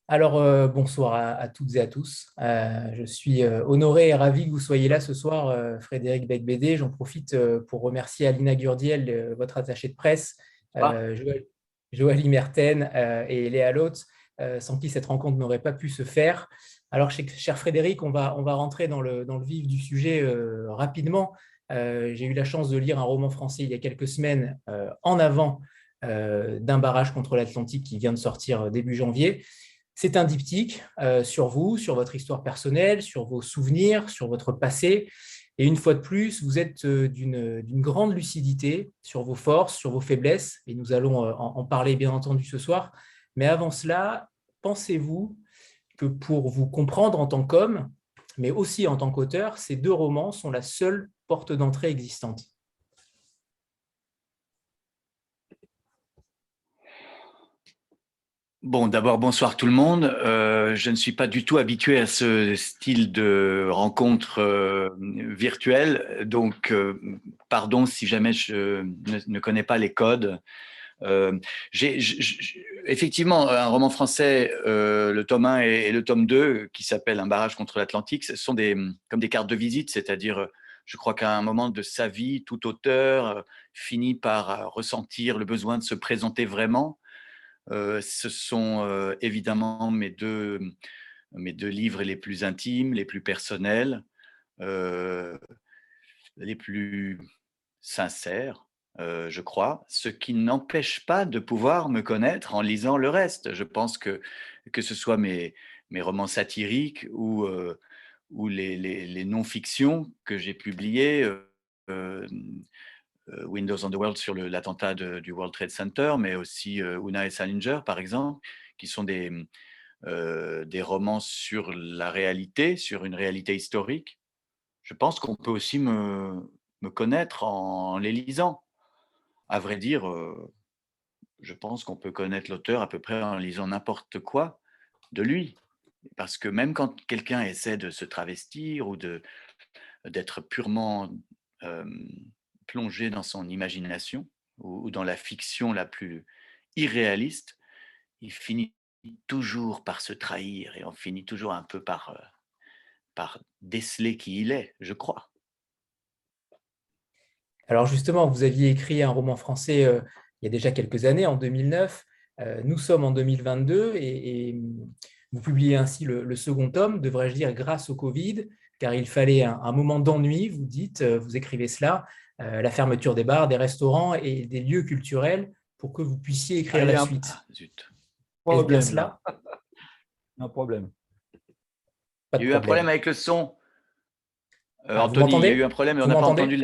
Alors, bonsoir à toutes et à tous. Je suis honoré et ravi que vous soyez là ce soir, Frédéric Becbédé. J'en profite pour remercier Alina Gurdiel, votre attachée de presse, Ah, Joëlie Merten et Léa Lotz, sans qui cette rencontre n'aurait pas pu se faire. Alors, cher Frédéric, on va rentrer dans le vif du sujet rapidement. J'ai eu la chance de lire un roman français il y a quelques semaines, En avant, d'un barrage contre l'Atlantique qui vient de sortir début janvier. C'est un diptyque sur vous, sur votre histoire personnelle, sur vos souvenirs, sur votre passé. Et une fois de plus, vous êtes d'une grande lucidité sur vos forces, sur vos faiblesses. Et nous allons en parler bien entendu ce soir. Mais avant cela, pensez-vous que pour vous comprendre en tant qu'homme, mais aussi en tant qu'auteur, ces deux romans sont la seule porte d'entrée existante? bon, d'abord, bonsoir tout le monde. Je ne suis pas du tout habitué à ce style de rencontre virtuelle, donc pardon si jamais je ne connais pas les codes. Euh, Effectivement, un roman français, le tome 1 et le tome 2, qui s'appelle Un barrage contre l'Atlantique, ce sont comme des cartes de visite, c'est-à-dire, je crois qu'à un moment de sa vie, tout auteur finit par ressentir le besoin de se présenter vraiment. Ce sont évidemment mes deux livres les plus intimes, les plus personnels, euh, les plus sincères, je crois, ce qui n'empêche pas de pouvoir me connaître en lisant le reste. Je pense que ce soit mes romans satiriques ou les non-fictions que j'ai publiées, euh, Windows on the World sur l'attentat du World Trade Center, mais aussi Una et Salinger, par exemple, qui sont des romans sur la réalité, sur une réalité historique. Je pense qu'on peut aussi me connaître en les lisant. À vrai dire, je pense qu'on peut connaître l'auteur à peu près en lisant n'importe quoi de lui. Parce que même quand quelqu'un essaie de se travestir ou d'être purement euh, plongé dans son imagination ou dans la fiction la plus irréaliste, il finit toujours par se trahir et on finit toujours un peu par déceler qui il est, je crois. Alors justement, vous aviez écrit un roman français il y a déjà quelques années, en 2009. Nous sommes en 2022 et vous publiez ainsi le second tome, devrais-je dire, grâce au Covid, car il fallait un moment d'ennui, vous dites, vous écrivez cela, la fermeture des bars, des restaurants et des lieux culturels pour que vous puissiez Ah, écrire il y la a un suite. Zut. Est-ce bien problème là, cela? un problème. Pas Il de y a eu un problème problème. avec le son. Ah, vous Anthony, il y a eu un m'entendez? problème et on Vous n'a pas m'entendez? entendu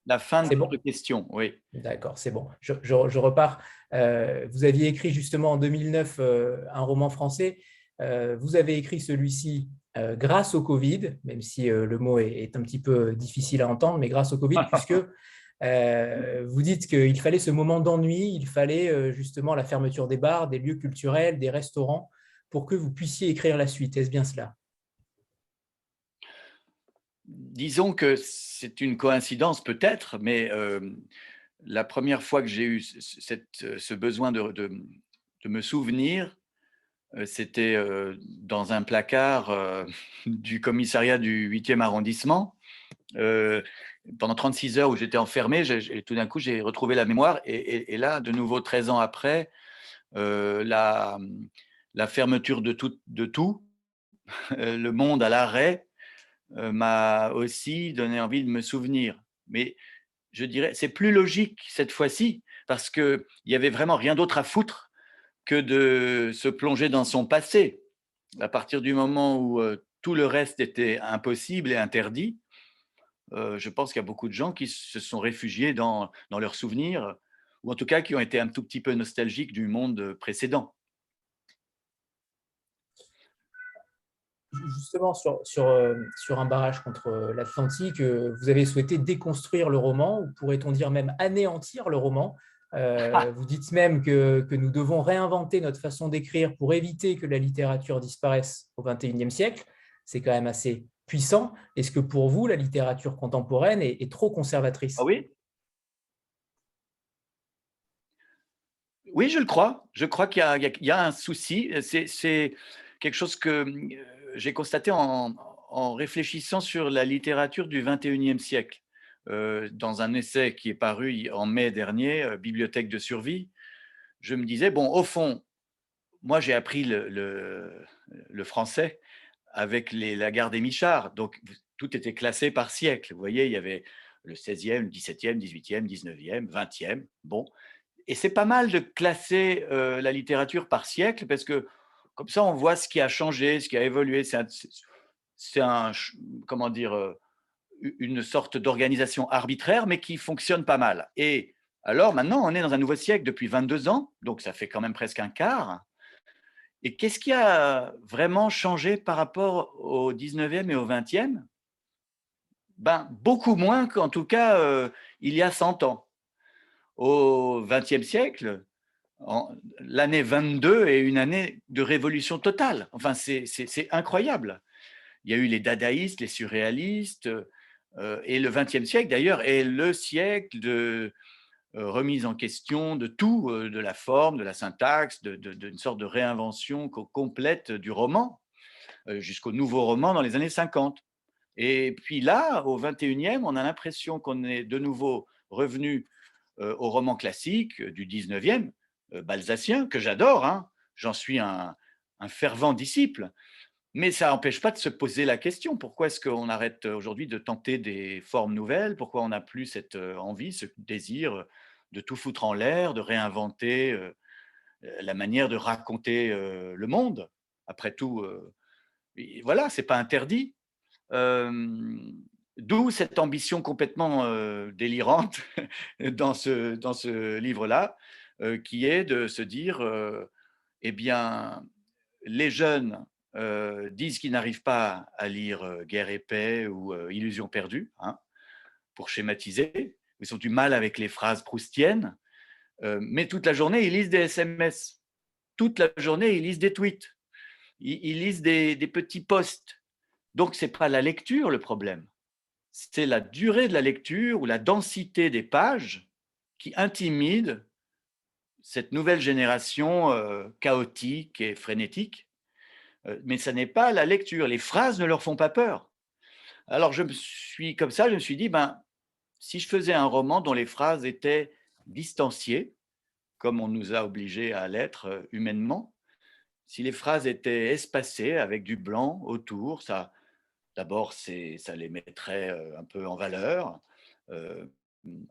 la fin de C'est votre bon? question. Oui. D'accord, c'est bon. Je repars. Vous aviez écrit justement en 2009 un roman français. Vous avez écrit celui-ci grâce au Covid, même si le mot est un petit peu difficile à entendre, mais grâce au Covid, puisque vous dites qu'il fallait ce moment d'ennui, il fallait justement la fermeture des bars, des lieux culturels, des restaurants, pour que vous puissiez écrire la suite. Est-ce bien cela? Disons que c'est une coïncidence peut-être, mais la première fois que j'ai eu ce besoin de me souvenir, c'était dans un placard du commissariat du 8e arrondissement. Euh, Pendant 36 heures où j'étais enfermé, et tout d'un coup, j'ai retrouvé la mémoire. Et là, de nouveau, 13 ans après, euh, la, la fermeture de tout le monde à l'arrêt, m'a aussi donné envie de me souvenir. Mais je dirais, c'est plus logique cette fois-ci, parce qu'il n'y avait vraiment rien d'autre à foutre que de se plonger dans son passé. À partir du moment où tout le reste était impossible et interdit, je pense qu'il y a beaucoup de gens qui se sont réfugiés dans leurs souvenirs, ou en tout cas qui ont été un tout petit peu nostalgiques du monde précédent. Justement, sur un barrage contre l'Atlantique, vous avez souhaité déconstruire le roman, ou pourrait-on dire même anéantir le roman. Vous dites même que nous devons réinventer notre façon d'écrire pour éviter que la littérature disparaisse au XXIe siècle. C'est quand même assez puissant. Est-ce que pour vous, la littérature contemporaine est trop Ah conservatrice? oui. Oui, je le crois. Je crois qu'il y a un souci. C'est quelque chose que j'ai constaté en réfléchissant sur la littérature du 21e siècle. Dans un essai qui est paru en mai dernier, Bibliothèque de survie, je me disais, bon, au fond, moi j'ai appris le français avec la gare des Michards, donc tout était classé par siècle. Vous voyez, il y avait le 16e, le 17e, 18e, 19e, 20e. Bon, et c'est pas mal de classer la littérature par siècle parce que comme ça, on voit ce qui a changé, ce qui a évolué. C'est comment dire, une sorte d'organisation arbitraire, mais qui fonctionne pas mal. Et alors maintenant, on est dans un nouveau siècle depuis 22 ans, donc ça fait quand même presque un quart. Et qu'est-ce qui a vraiment changé par rapport au 19e et au 20e? Ben, beaucoup moins qu'en tout cas il y a 100 ans. Au 20e siècle, l'année 22 est une année de révolution totale. Enfin, c'est incroyable. Il y a eu les dadaïstes, les surréalistes, et le 20e siècle, d'ailleurs, est le siècle de remise en question de tout, de la forme, de la syntaxe, d'une sorte de réinvention complète du roman, jusqu'au nouveau roman dans les années 50. Et puis là, au 21e, on a l'impression qu'on est de nouveau revenu au roman classique du 19e, balzacien, que j'adore, hein. J'en suis un fervent disciple, mais ça n'empêche pas de se poser la question, pourquoi est-ce qu'on arrête aujourd'hui de tenter des formes nouvelles? Pourquoi on n'a plus cette envie, ce désir de tout foutre en l'air, de réinventer la manière de raconter le monde? Après tout, voilà, c'est pas interdit. D'où cette ambition complètement délirante dans ce livre-là, qui est de se dire, eh bien, les jeunes disent qu'ils n'arrivent pas à lire Guerre et paix ou Illusion perdue, hein, pour schématiser. Ils ont du mal avec les phrases proustiennes, mais toute la journée, ils lisent des SMS. Toute la journée, ils lisent des tweets. Ils lisent des petits posts. Donc, ce n'est pas la lecture le problème, c'est la durée de la lecture ou la densité des pages qui intimide cette nouvelle génération chaotique et frénétique. Mais ça n'est pas la lecture. Les phrases ne leur font pas peur. Alors, je me suis dit, ben, si je faisais un roman dont les phrases étaient distanciées, comme on nous a obligés à l'être humainement, si les phrases étaient espacées avec du blanc autour, d'abord, ça les mettrait un peu en valeur. Euh,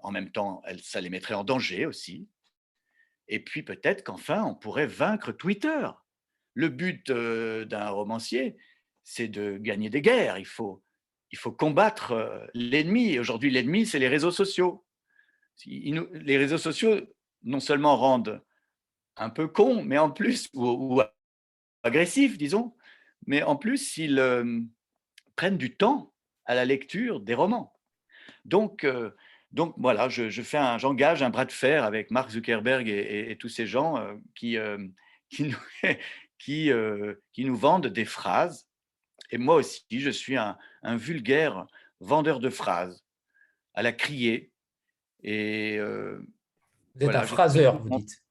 En même temps, ça les mettrait en danger aussi. Et puis peut-être qu'enfin, on pourrait vaincre Twitter. Le but d'un romancier, c'est de gagner des guerres. Il faut combattre l'ennemi. Et aujourd'hui, l'ennemi, c'est les réseaux sociaux. Les réseaux sociaux, non seulement rendent un peu cons, mais en plus, ou agressifs, disons, mais en plus, ils prennent du temps à la lecture des romans. Donc, voilà, j'engage un bras de fer avec Mark Zuckerberg et tous ces gens qui, nous, qui nous vendent des phrases. Et moi aussi, je suis un vulgaire vendeur de phrases à la criée. Et Vous êtes un voilà, j'ai trouvé phraseur, vous dites.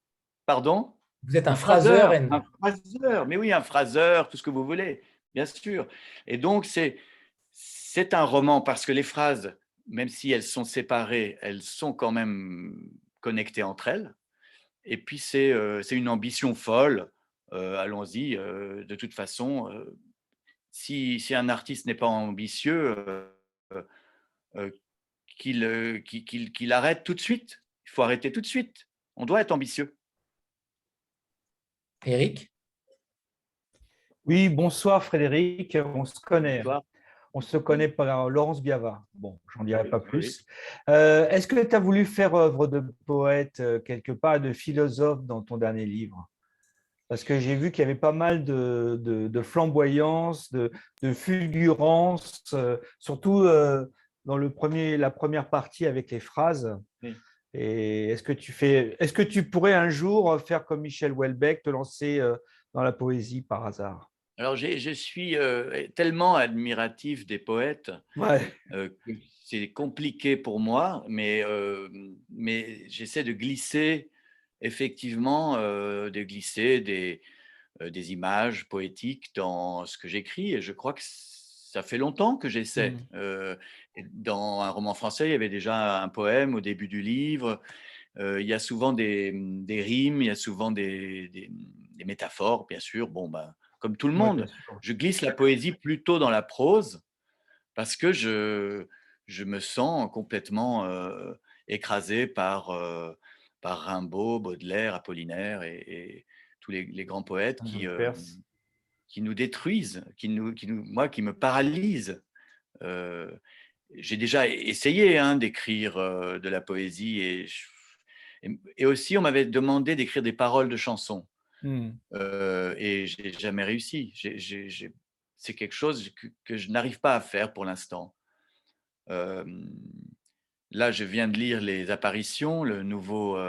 Pardon? Vous êtes un Un phraseur, mais oui, un phraseur, tout ce que vous voulez, bien sûr. Et donc, c'est un roman parce que les phrases, même si elles sont séparées, elles sont quand même connectées entre elles. Et puis, c'est une ambition folle. Allons-y, de toute façon, si un artiste n'est pas ambitieux, euh, qu'il arrête tout de suite. Il faut arrêter tout de suite. On doit être ambitieux. Éric? Oui, bonsoir Frédéric, on se connaît. Bonsoir. On se connaît par Laurence Biava. Bon, j'en dirai pas Oui. plus. Est-ce que tu as voulu faire œuvre de poète quelque part, de philosophe dans ton dernier livre? Parce que j'ai vu qu'il y avait pas mal de flamboyance, de fulgurance, surtout dans la première partie avec les phrases. Oui. Et est-ce que tu pourrais un jour faire comme Michel Houellebecq, te lancer dans la poésie par hasard? Alors, je suis tellement admiratif des poètes Ouais. que c'est compliqué pour moi, mais j'essaie de glisser effectivement de glisser des images poétiques dans ce que j'écris et je crois que ça fait longtemps que j'essaie. Et dans un roman français, il y avait déjà un poème au début du livre. Il y a souvent des rimes, il y a souvent des métaphores, bien sûr. Bon, bah, comme tout le Oui, bien monde, sûr. je glisse la poésie plutôt dans la prose parce que je me sens complètement écrasé par Rimbaud, Baudelaire, Apollinaire et tous les grands poètes Perse. qui nous détruisent, moi, qui me paralysent. Euh, j'ai déjà essayé hein, d'écrire de la poésie et aussi on m'avait demandé d'écrire des paroles de chansons Hmm. et j'ai jamais réussi. C'est quelque chose que je n'arrive pas à faire pour l'instant. Euh, Là, je viens de lire Les Apparitions, le nouveau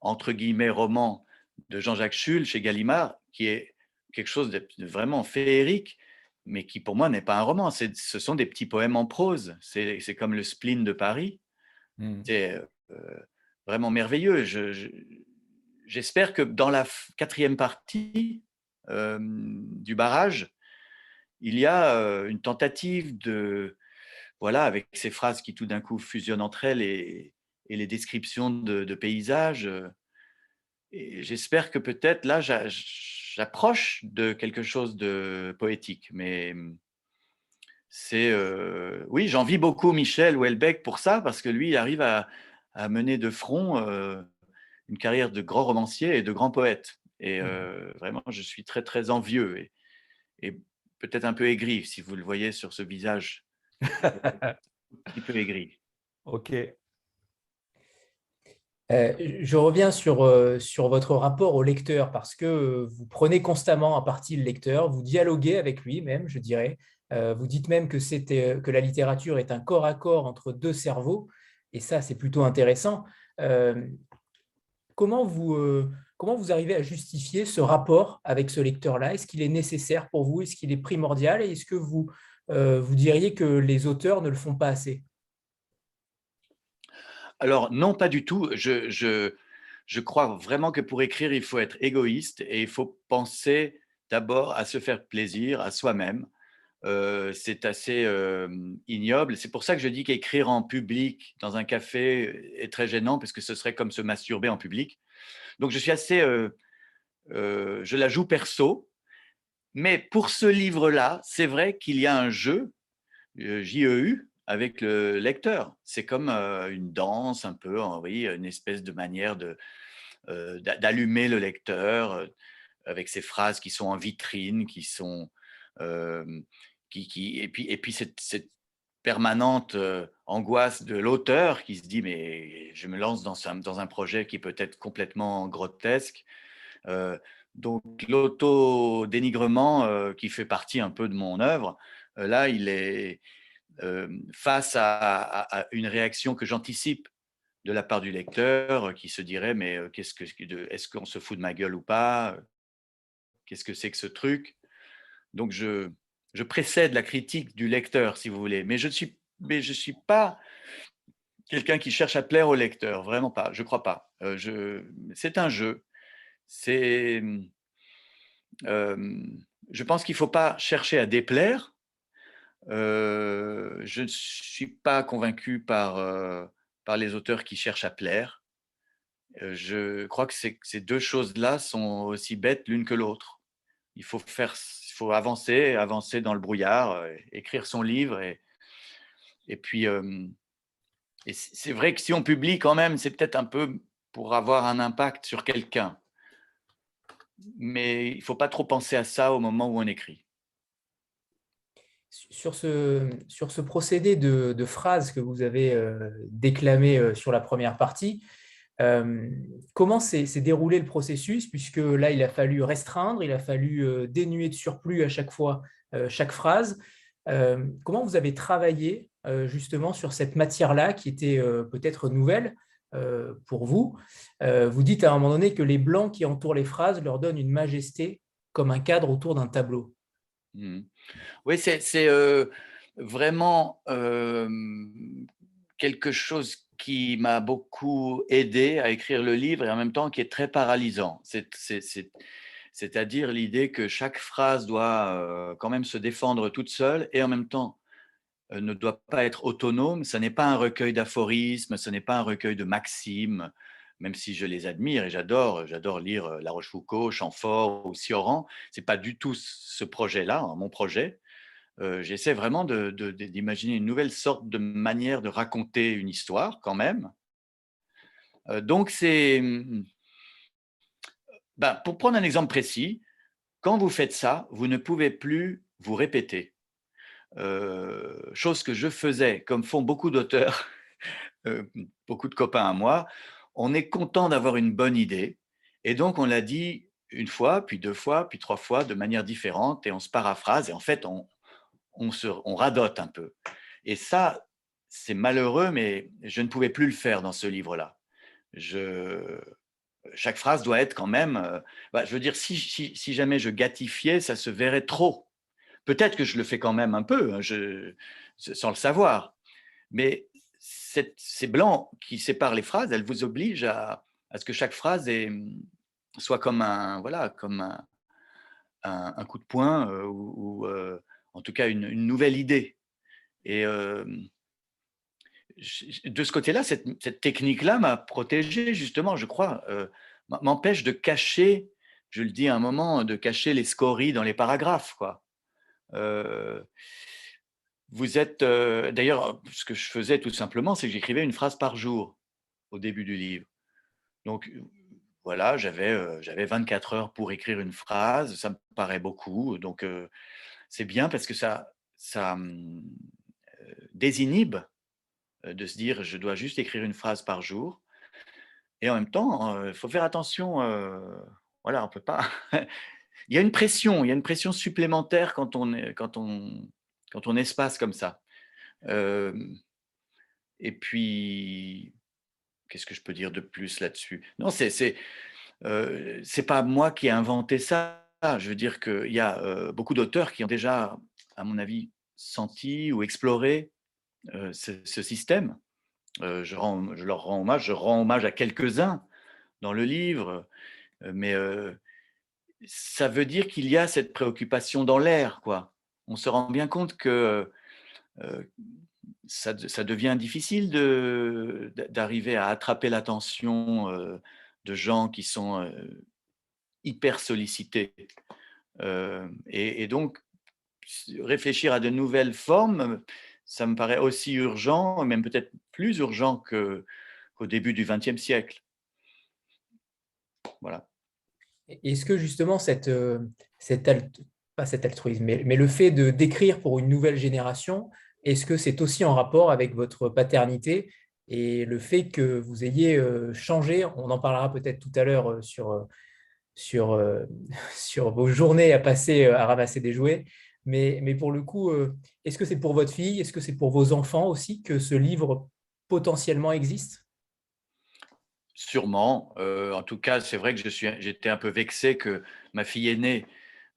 entre guillemets roman de Jean-Jacques Schull chez Gallimard, qui est quelque chose de vraiment féerique, mais qui pour moi n'est pas un roman. Ce sont des petits poèmes en prose. C'est comme le spleen de Paris. Hmm. C'est vraiment merveilleux. J'espère que dans la quatrième partie du barrage, il y a une tentative de, voilà, avec ces phrases qui tout d'un coup fusionnent entre elles et les descriptions de paysages. Et j'espère que peut-être là, j'approche de quelque chose de poétique. Mais c'est, oui, j'envie beaucoup Michel Houellebecq pour ça, parce que lui, il arrive à mener de front une carrière de grand romancier et de grand poète. Et vraiment, je suis très, très envieux et peut-être un peu aigri, si vous le voyez sur ce visage, un petit peu aigri. Ok. Je reviens sur votre rapport au lecteur parce que vous prenez constamment à partie le lecteur, vous dialoguez avec lui même, je dirais. Vous dites même que la littérature est un corps à corps entre deux cerveaux, et ça, c'est plutôt intéressant. Euh, comment comment vous arrivez à justifier ce rapport avec ce lecteur-là? Est-ce qu'il est nécessaire pour vous? Est-ce qu'il est primordial? Et est-ce que vous diriez que les auteurs ne le font pas assez? Alors, non, pas du tout. Je crois vraiment que pour écrire, il faut être égoïste et il faut penser d'abord à se faire plaisir à soi-même. C'est assez ignoble. C'est pour ça que je dis qu'écrire en public dans un café est très gênant, parce que ce serait comme se masturber en public. Donc je suis assez, je la joue perso. Mais pour ce livre-là, c'est vrai qu'il y a un jeu, JEU, avec le lecteur. C'est comme une danse un peu, hein, oui, une espèce de manière d'allumer le lecteur avec ces phrases qui sont en vitrine, qui sont euh, et puis cette permanente angoisse de l'auteur qui se dit mais je me lance dans un projet qui peut être complètement grotesque. Euh, donc l'auto-dénigrement qui fait partie un peu de mon œuvre, là il est face à une réaction que j'anticipe de la part du lecteur qui se dirait mais est-ce qu'on se fout de ma gueule ou pas? Qu'est-ce que c'est que ce truc? Donc je précède la critique du lecteur, si vous voulez, mais je suis pas quelqu'un qui cherche à plaire au lecteur, vraiment pas. Je crois pas. C'est un jeu. C'est, je pense qu'il faut pas chercher à déplaire. Je ne suis pas convaincu par les auteurs qui cherchent à plaire. Je crois que ces deux choses-là sont aussi bêtes l'une que l'autre. Il faut avancer, avancer dans le brouillard, écrire son livre et puis et c'est vrai que si on publie quand même, c'est peut-être un peu pour avoir un impact sur quelqu'un, mais il faut pas trop penser à ça au moment où on écrit. Sur ce procédé de phrases que vous avez déclamé sur la première partie, comment s'est déroulé le processus? Puisque là, il a fallu restreindre, il a fallu dénuer de surplus à chaque fois chaque phrase. Comment vous avez travaillé justement sur cette matière-là qui était peut-être nouvelle pour vous? Vous dites à un moment donné que les blancs qui entourent les phrases leur donnent une majesté comme un cadre autour d'un tableau. Mmh. Oui, c'est vraiment quelque chose qui m'a beaucoup aidé à écrire le livre et en même temps qui est très paralysant. C'est-à-dire l'idée que chaque phrase doit quand même se défendre toute seule et en même temps ne doit pas être autonome. Ce n'est pas un recueil d'aphorismes, ce n'est pas un recueil de maximes, même si je les admire et j'adore lire La Rochefoucauld, Chamfort ou Cioran. Ce n'est pas du tout ce projet-là, hein, mon projet. J'essaie vraiment d'imaginer une nouvelle sorte de manière de raconter une histoire quand même. Donc pour prendre un exemple précis, quand vous faites ça, vous ne pouvez plus vous répéter. Chose que je faisais, comme font beaucoup d'auteurs, beaucoup de copains à moi. On est content d'avoir une bonne idée et donc on l'a dit une fois, puis 2 fois, puis 3 fois de manière différente et on se paraphrase et en fait on radote un peu et ça, c'est malheureux mais je ne pouvais plus le faire dans ce livre-là. Je Chaque phrase doit être quand même, je veux dire si jamais je gâtifiais, ça se verrait trop. Peut-être que je le fais quand même un peu, hein, sans le savoir, mais ces blancs qui séparent les phrases, elles vous obligent à ce que chaque phrase soit comme comme un coup de poing en tout cas une nouvelle idée. Et de ce côté-là, cette technique-là m'a protégé justement, je crois, m'empêche de cacher, je le dis à un moment, de cacher les scories dans les paragraphes, quoi. Euh, Vous êtes d'ailleurs, ce que je faisais tout simplement, c'est que j'écrivais une phrase par jour au début du livre. Donc voilà, j'avais 24 heures pour écrire une phrase, ça me paraît beaucoup. Donc c'est bien parce que ça désinhibe de se dire je dois juste écrire une phrase par jour. Et en même temps, il faut faire attention. Voilà, on peut pas. Il y a une pression supplémentaire quand on espace comme ça. Euh, et puis, qu'est-ce que je peux dire de plus là-dessus? Non, c'est pas moi qui ai inventé ça. Je veux dire qu'il y a beaucoup d'auteurs qui ont déjà, à mon avis, senti ou exploré ce système. Je leur rends hommage, je rends hommage à quelques-uns dans le livre, mais ça veut dire qu'il y a cette préoccupation dans l'air, quoi. On se rend bien compte que euh, ça devient difficile d'arriver à attraper l'attention de gens qui sont hyper sollicités. Et donc, réfléchir à de nouvelles formes, ça me paraît aussi urgent, même peut-être plus urgent qu'au début du XXe siècle. Voilà. Est-ce que justement pas cet altruisme, mais le fait de d'écrire pour une nouvelle génération, est-ce que c'est aussi en rapport avec votre paternité et le fait que vous ayez changé, on en parlera peut-être tout à l'heure sur, sur vos journées à passer à ramasser des jouets, mais pour le coup, est-ce que c'est pour votre fille, est-ce que c'est pour vos enfants aussi que ce livre potentiellement existe? Sûrement. En tout cas, c'est vrai que j'étais un peu vexé que ma fille aînée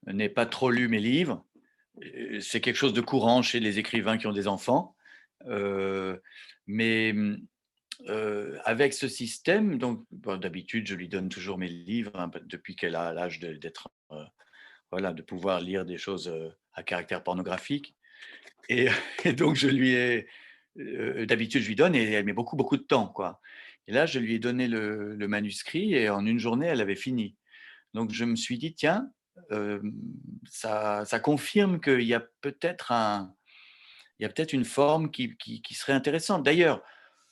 n'ait pas trop lu mes livres. C'est quelque chose de courant chez les écrivains qui ont des enfants. Euh, mais avec ce système, donc d'habitude, je lui donne toujours mes livres hein, depuis qu'elle a l'âge d'être, voilà, de pouvoir lire des choses à caractère pornographique. Et, et donc, d'habitude, je lui donne et elle met beaucoup de temps, quoi. Et là, je lui ai donné le manuscrit et en une journée, elle avait fini. Donc, je me suis dit, tiens, euh, ça confirme qu'il y a peut-être une forme qui serait intéressante. D'ailleurs,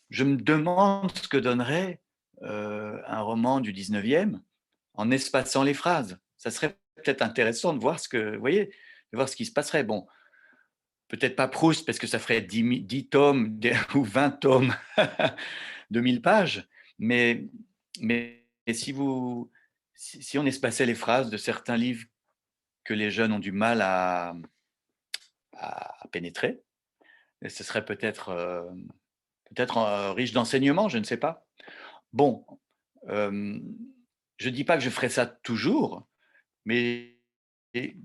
je me demande ce que donnerait un roman du 19e en espaçant les phrases. Ça serait peut-être intéressant de voir vous voyez, de voir ce qui se passerait. Bon, peut-être pas Proust, parce que ça ferait 10 tomes ou 20 tomes de 1000 pages, mais, mais si on espaçait les phrases de certains livres que les jeunes ont du mal à pénétrer, ce serait peut-être riche d'enseignements, je ne sais pas. Bon, euh, je ne dis pas que je ferai ça toujours, mais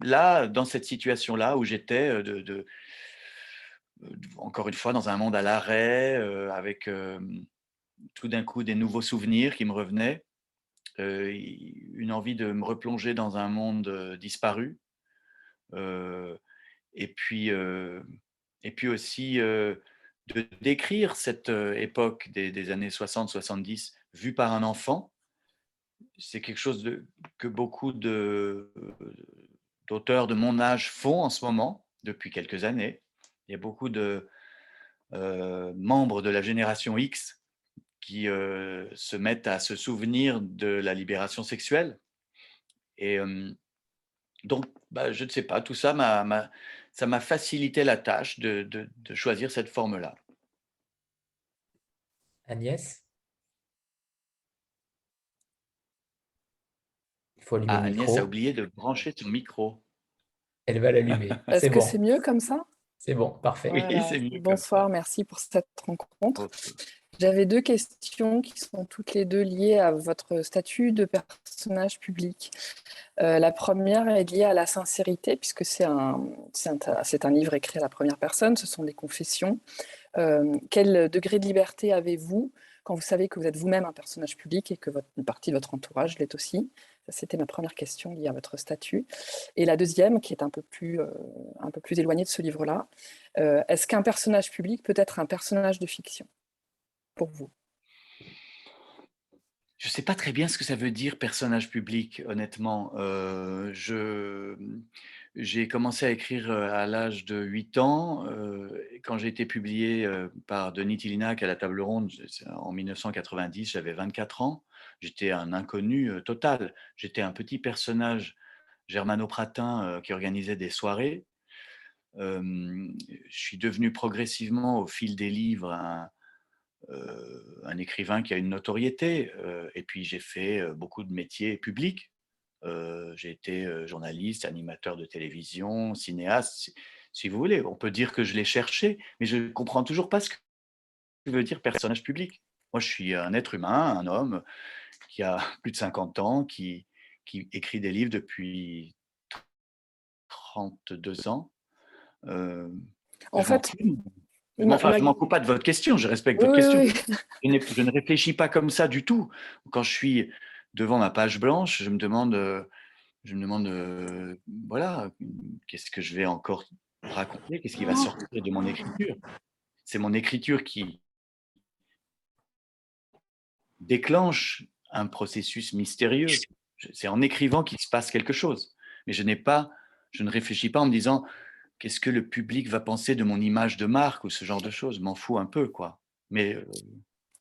là, dans cette situation-là où j'étais, encore une fois, dans un monde à l'arrêt, avec tout d'un coup des nouveaux souvenirs qui me revenaient, une envie de me replonger dans un monde disparu, euh, et puis, euh, et puis aussi de décrire cette époque des années 60-70 vue par un enfant. C'est quelque chose que beaucoup d'auteurs de mon âge font en ce moment, depuis quelques années. Il y a beaucoup de membres de la génération X qui se mettent à se souvenir de la libération sexuelle. Et donc, bah, je ne sais pas, tout ça ça m'a facilité la tâche de choisir cette forme-là. Agnès, il faut allumer Ah, le Agnès a micro. oublié de brancher son micro. Elle va l'allumer. Est-ce C'est que c'est bon, mieux comme ça? c'est bon, parfait. Oui, Voilà. c'est mieux comme ça. Bonsoir, merci pour cette rencontre. Ok. J'avais deux questions qui sont toutes les deux liées à votre statut de personnage public. La première est liée à la sincérité, puisque c'est un livre écrit à la première personne, ce sont des confessions. Quel degré de liberté avez-vous quand vous savez que vous êtes vous-même un personnage public et que une partie de votre entourage l'est aussi? Ça, c'était ma première question liée à votre statut. Et la deuxième, qui est un peu plus éloignée de ce livre-là, est-ce qu'un personnage public peut être un personnage de fiction pour vous? Je ne sais pas très bien ce que ça veut dire personnage public, honnêtement. J'ai commencé à écrire à l'âge de 8 ans. Quand j'ai été publié par Denis Tillinac à la Table Ronde en 1990, j'avais 24 ans. J'étais un inconnu total. J'étais un petit personnage germano-pratin qui organisait des soirées. Je suis devenu progressivement, au fil des livres, un écrivain qui a une notoriété. Et puis j'ai fait beaucoup de métiers publics. J'ai été journaliste, animateur de télévision, cinéaste, si vous voulez. On peut dire que je l'ai cherché, mais je ne comprends toujours pas ce que veut dire personnage public. Moi, je suis un être humain, un homme qui a plus de 50 ans, qui écrit des livres depuis 32 ans. En Je m'en fait, Enfin, je m'en coupe pas de votre question, je respecte oui, votre oui, question. oui. Je ne réfléchis pas comme ça du tout. Quand je suis devant ma page blanche, je me demande, voilà, qu'est-ce que je vais encore raconter, qu'est-ce qui va sortir de mon écriture. C'est mon écriture qui déclenche un processus mystérieux. C'est en écrivant qu'il se passe quelque chose. Mais je ne réfléchis pas en me disant, qu'est-ce que le public va penser de mon image de marque ou ce genre de choses. Je m'en fous un peu, quoi. Mais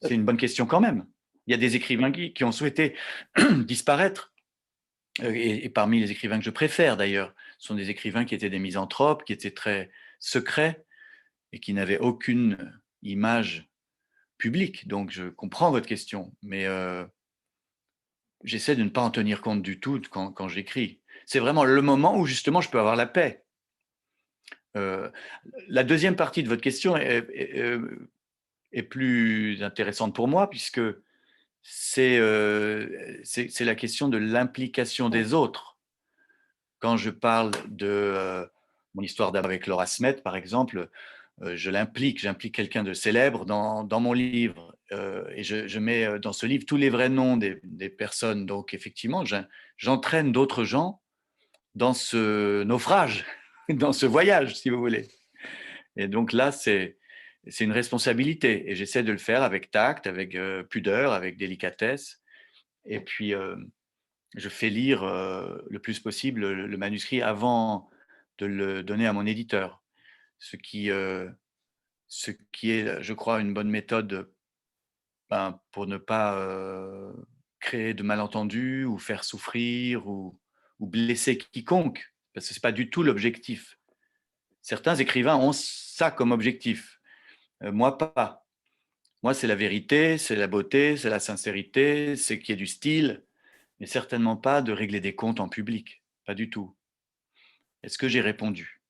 c'est une bonne question quand même. Il y a des écrivains qui ont souhaité disparaître. Et parmi les écrivains que je préfère, d'ailleurs, sont des écrivains qui étaient des misanthropes, qui étaient très secrets et qui n'avaient aucune image publique. Donc, je comprends votre question, mais j'essaie de ne pas en tenir compte du tout quand j'écris. C'est vraiment le moment où, justement, je peux avoir la paix. La deuxième partie de votre question est plus intéressante pour moi, puisque c'est la question de l'implication des autres. Quand je parle de mon histoire d'amour avec Laura Smet, par exemple, j'implique quelqu'un de célèbre dans mon livre. Et je mets dans ce livre tous les vrais noms des personnes. Donc, effectivement, j'entraîne d'autres gens dans ce naufrage, dans ce voyage, si vous voulez. Et donc là, c'est une responsabilité. Et j'essaie de le faire avec tact, avec pudeur, avec délicatesse. Et puis, je fais lire le plus possible le manuscrit avant de le donner à mon éditeur. Ce qui est, je crois, une bonne méthode pour ne pas créer de malentendus ou faire souffrir ou blesser quiconque, parce que ce n'est pas du tout l'objectif. Certains écrivains ont ça comme objectif. Moi, pas. Moi, c'est la vérité, c'est la beauté, c'est la sincérité, c'est qu'il y ait du style, mais certainement pas de régler des comptes en public. Pas du tout. Est-ce que j'ai répondu?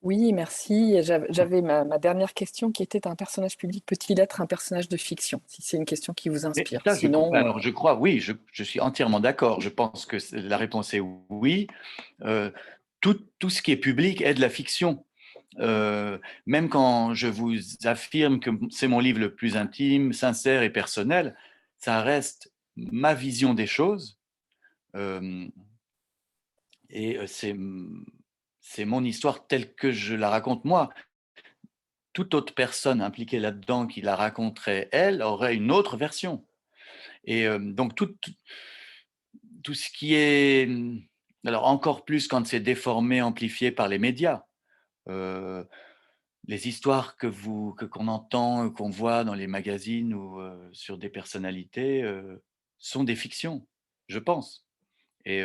Oui, merci. J'avais ma dernière question qui était: un personnage public peut-il être un personnage de fiction? Si c'est une question qui vous Mais inspire. ça, Sinon, alors, je crois, oui, je suis entièrement d'accord. Je pense que la réponse est oui. Tout ce qui est public est de la fiction. Même quand je vous affirme que c'est mon livre le plus intime, sincère et personnel, ça reste ma vision des choses. Et c'est mon histoire telle que je la raconte moi. Toute autre personne impliquée là-dedans qui la raconterait, elle, aurait une autre version. Et donc, tout ce qui est… Alors, encore plus quand c'est déformé, amplifié par les médias. Les histoires qu'on entend, qu'on voit dans les magazines ou sur des personnalités sont des fictions, je pense. Et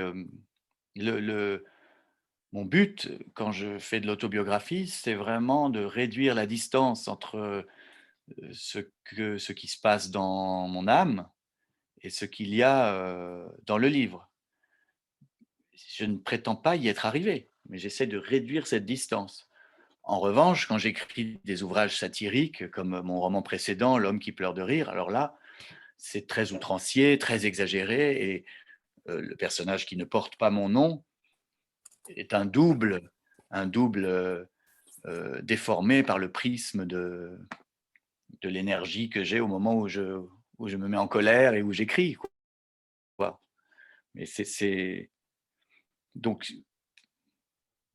mon but, quand je fais de l'autobiographie, c'est vraiment de réduire la distance entre ce qui se passe dans mon âme et ce qu'il y a dans le livre. Je ne prétends pas y être arrivé, mais j'essaie de réduire cette distance. En revanche, quand j'écris des ouvrages satiriques, comme mon roman précédent, L'homme qui pleure de rire, alors là, c'est très outrancier, très exagéré, et le personnage qui ne porte pas mon nom est un double déformé par le prisme de l'énergie que j'ai au moment où je me mets en colère et où j'écris, quoi. Mais donc,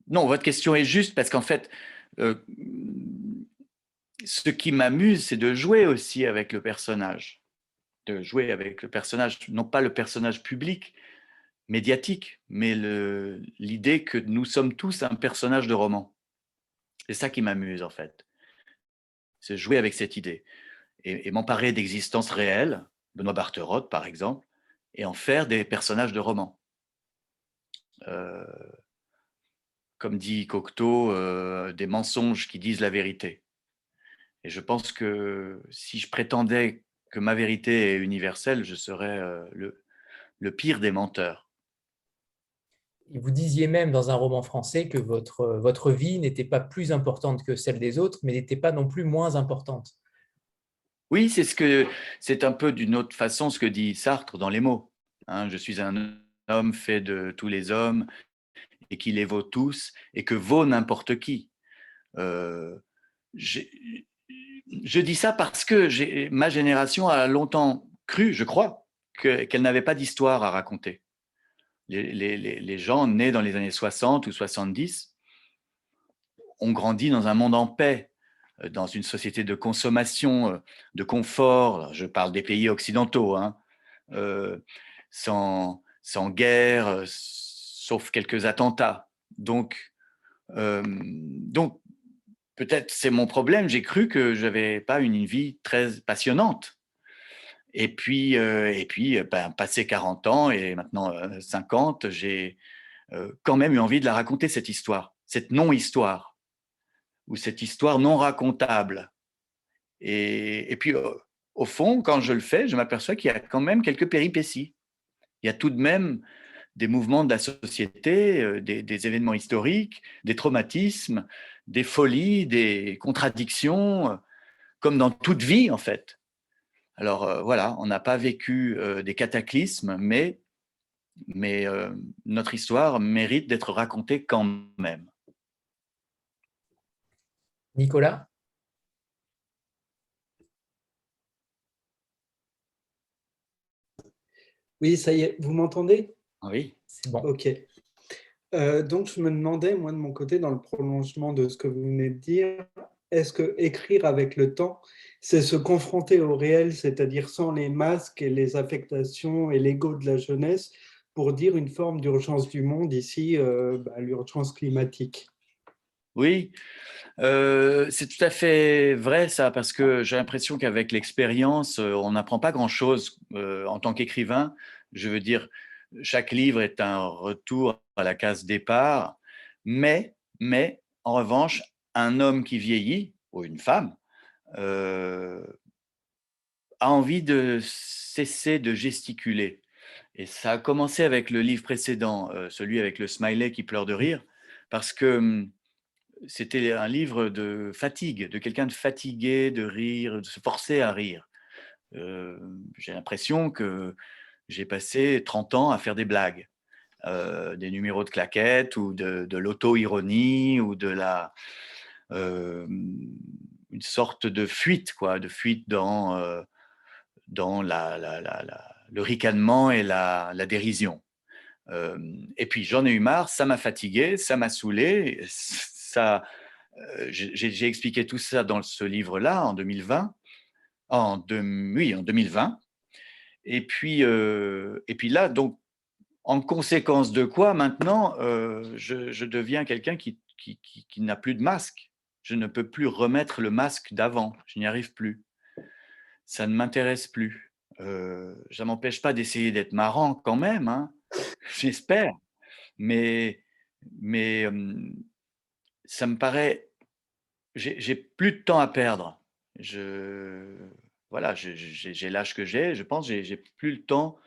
non, votre question est juste parce qu'en fait, ce qui m'amuse, c'est de jouer aussi avec le personnage. De jouer avec le personnage, non pas le personnage public, médiatique, mais l'idée que nous sommes tous un personnage de roman. C'est ça qui m'amuse en fait. C'est jouer avec cette idée et m'emparer d'existences réelles, Benoît Barterotte par exemple, et en faire des personnages de roman. Comme dit Cocteau, des mensonges qui disent la vérité. Et je pense que si je prétendais que ma vérité est universelle, je serais le pire des menteurs. Et vous disiez même dans un roman français que votre vie n'était pas plus importante que celle des autres, mais n'était pas non plus moins importante. Oui, c'est un peu d'une autre façon ce que dit Sartre dans Les mots. Hein, je suis un homme fait de tous les hommes et qui les vaut tous et que vaut n'importe qui. Je dis ça parce que ma génération a longtemps cru, je crois, qu'elle n'avait pas d'histoire à raconter. Les gens nés dans les années 60 ou 70 ont grandi dans un monde en paix, dans une société de consommation, de confort, je parle des pays occidentaux, hein, sans guerre, sauf quelques attentats. Donc peut-être c'est mon problème, j'ai cru que je n'avais pas une vie très passionnante. Et puis, passé 40 ans et maintenant 50, j'ai quand même eu envie de la raconter, cette histoire, cette non-histoire, ou cette histoire non racontable. Et puis, au fond, quand je le fais, je m'aperçois qu'il y a quand même quelques péripéties. Il y a tout de même des mouvements de la société, des événements historiques, des traumatismes, des folies, des contradictions, comme dans toute vie, en fait. Alors voilà, on n'a pas vécu des cataclysmes, mais notre histoire mérite d'être racontée quand même. Nicolas? Oui, ça y est, vous m'entendez? Oui. C'est bon. Ok. Donc, je me demandais, moi, de mon côté, dans le prolongement de ce que vous venez de dire, est-ce que écrire avec le temps, c'est se confronter au réel, c'est-à-dire sans les masques et les affectations et l'ego de la jeunesse, pour dire une forme d'urgence du monde, ici, l'urgence climatique? Oui, c'est tout à fait vrai ça, parce que j'ai l'impression qu'avec l'expérience, on n'apprend pas grand-chose en tant qu'écrivain. Je veux dire, chaque livre est un retour à la case départ, mais en revanche, un homme qui vieillit, ou une femme, a envie de cesser de gesticuler. Et ça a commencé avec le livre précédent, celui avec le smiley qui pleure de rire, parce que c'était un livre de fatigue, de quelqu'un de fatigué, de rire, de se forcer à rire. J'ai l'impression que j'ai passé 30 ans à faire des blagues, des numéros de claquettes ou de l'auto-ironie ou une sorte de fuite, quoi, de fuite dans le ricanement et la dérision. Et puis j'en ai eu marre, ça m'a fatigué, ça m'a saoulé. J'ai expliqué tout ça dans ce livre-là en 2020. Oui, en 2020. Et puis là, donc, en conséquence de quoi, maintenant, je deviens quelqu'un qui n'a plus de masque. Je ne peux plus remettre le masque d'avant. Je n'y arrive plus. Ça ne m'intéresse plus. Ça ne m'empêche pas d'essayer d'être marrant quand même, hein, j'espère. Mais ça me paraît… J'ai plus de temps à perdre. Voilà, j'ai l'âge que j'ai. Je pense que j'ai plus le temps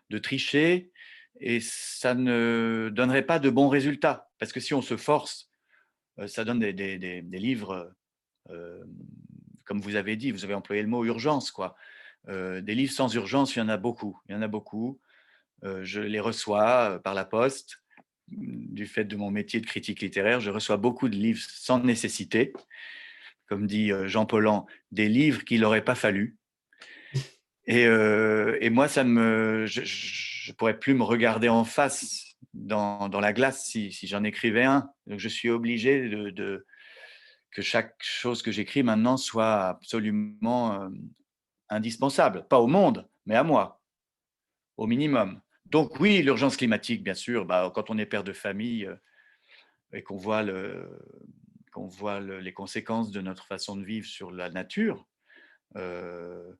de tricher et ça ne donnerait pas de bons résultats. Parce que si on se force, ça donne des livres, comme vous avez dit, vous avez employé le mot urgence, quoi. Des livres sans urgence, il y en a beaucoup. Il y en a beaucoup. Je les reçois par la poste. Du fait de mon métier de critique littéraire, je reçois beaucoup de livres sans nécessité. Comme dit Jean Paulhan, des livres qu'il n'aurait pas fallu. Et moi, je ne pourrais plus me regarder en face dans la glace si j'en écrivais un. Donc, je suis obligé que chaque chose que j'écris maintenant soit absolument indispensable. Pas au monde, mais à moi, au minimum. Donc oui, l'urgence climatique, bien sûr, quand on est père de famille et qu'on voit les conséquences de notre façon de vivre sur la nature, je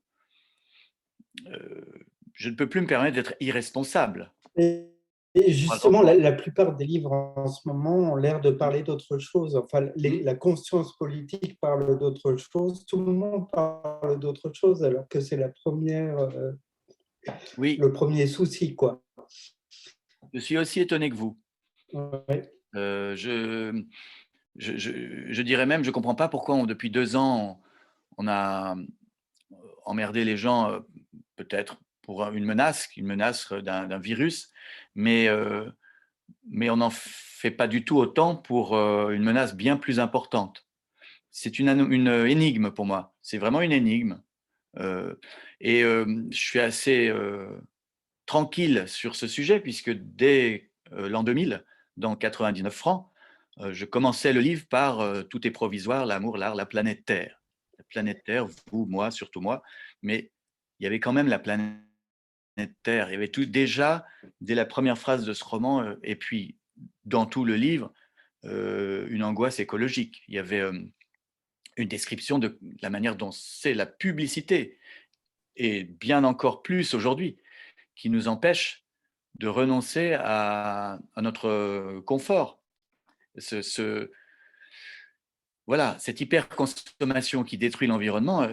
ne peux plus me permettre d'être irresponsable. Et justement, la plupart des livres en ce moment ont l'air de parler d'autre chose. Enfin, la conscience politique parle d'autre chose. Tout le monde parle d'autre chose, alors que c'est le premier souci, quoi. Je suis aussi étonné que vous. Ouais. Je dirais même, je ne comprends pas pourquoi depuis 2 ans, on a emmerdé les gens, peut-être pour une menace d'un virus, mais on n'en fait pas du tout autant pour une menace bien plus importante. C'est une énigme pour moi. C'est vraiment une énigme. Je suis assez tranquille sur ce sujet, puisque dès l'an 2000, dans 99 francs, je commençais le livre par Tout est provisoire, l'amour, l'art, la planète Terre. La planète Terre, vous, moi, surtout moi, mais il y avait quand même la planète Terre. Il y avait tout déjà, dès la première phrase de ce roman, et puis dans tout le livre, une angoisse écologique. Il y avait une description de la manière dont c'est la publicité, et bien encore plus aujourd'hui, qui nous empêche de renoncer à notre confort. Voilà, cette hyperconsommation qui détruit l'environnement,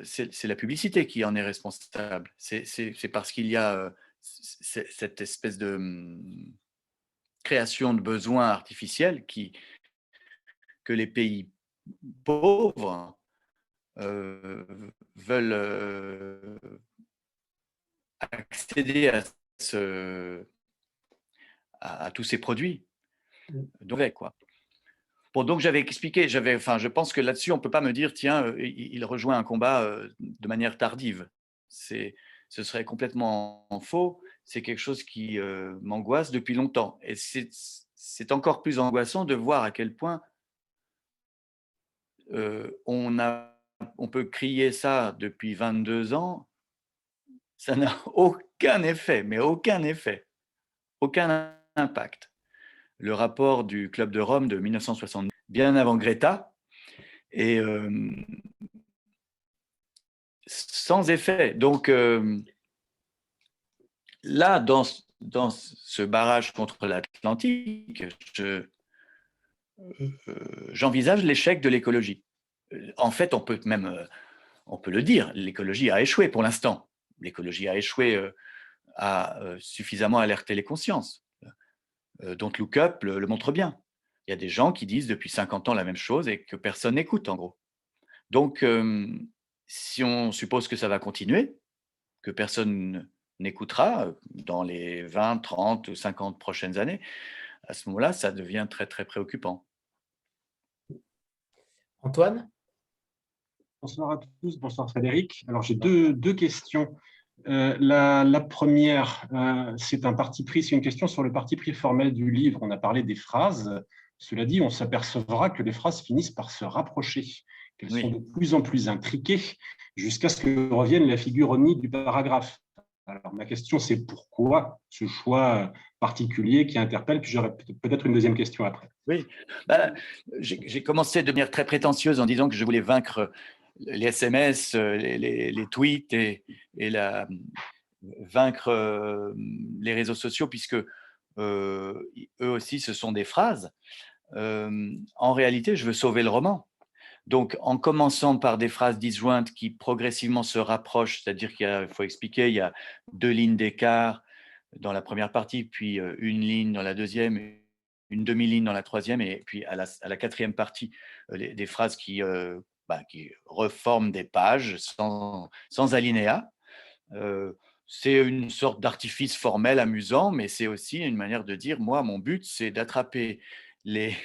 c'est la publicité qui en est responsable. C'est parce qu'il y a cette espèce de création de besoins artificiels que les pays pauvres veulent accéder à tous ces produits. Donc, quoi. Bon, donc j'avais expliqué, je pense que là-dessus, on ne peut pas me dire, tiens, il rejoint un combat de manière tardive. Ce serait complètement faux. C'est quelque chose qui m'angoisse depuis longtemps. Et c'est encore plus angoissant de voir à quel point on peut crier ça depuis 22 ans. Ça n'a aucun effet, mais aucun effet, aucun impact. Le rapport du Club de Rome de 1970, bien avant Greta, et sans effet. Donc là, dans ce barrage contre l'Atlantique, j'envisage l'échec de l'écologie. En fait, on peut le dire, l'écologie a échoué pour l'instant. L'écologie a échoué à suffisamment alerter les consciences. Don't Look Up le montre bien. Il y a des gens qui disent depuis 50 ans la même chose et que personne n'écoute, en gros. Donc, si on suppose que ça va continuer, que personne n'écoutera dans les 20, 30 ou 50 prochaines années, à ce moment-là, ça devient très, très préoccupant. Antoine? Bonsoir à tous, bonsoir Frédéric. Alors j'ai deux questions. La première, c'est un parti pris, c'est une question sur le parti pris formel du livre. On a parlé des phrases. Cela dit, on s'apercevra que les phrases finissent par se rapprocher, qu'elles sont de plus en plus intriquées, jusqu'à ce que revienne la figure omni du paragraphe. Alors ma question, c'est pourquoi ce choix particulier qui interpelle, puis j'aurai peut-être une deuxième question après. Oui, j'ai commencé de manière très prétentieuse en disant que je voulais vaincre les SMS, les tweets et vaincre les réseaux sociaux, puisque eux aussi, ce sont des phrases. En réalité, je veux sauver le roman. Donc, en commençant par des phrases disjointes qui progressivement se rapprochent, c'est-à-dire qu'il faut expliquer, il y a 2 lignes d'écart dans la première partie, puis une ligne dans la deuxième, une demi-ligne dans la troisième, et puis à la quatrième partie, des phrases qui reforment des pages sans alinéa. C'est une sorte d'artifice formel amusant, mais c'est aussi une manière de dire, moi, mon but, c'est d'attraper les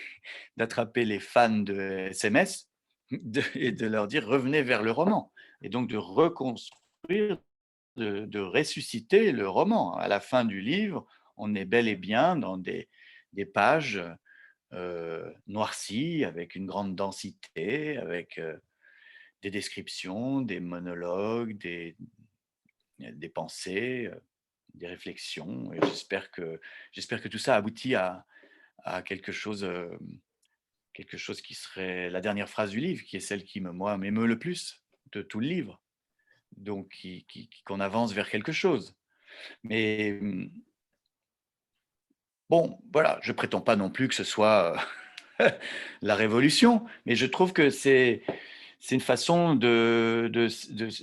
fans de SMS et de leur dire, revenez vers le roman. Et donc de reconstruire, de ressusciter le roman. À la fin du livre, on est bel et bien dans des pages noircies, avec une grande densité, avec des descriptions, des monologues, des pensées, des réflexions. Et j'espère que tout ça aboutit à quelque chose qui serait la dernière phrase du livre, qui est celle qui m'émeut le plus de tout le livre. Donc, qu'on avance vers quelque chose. Mais bon, voilà, je prétends pas non plus que ce soit la révolution, mais je trouve que c'est une façon de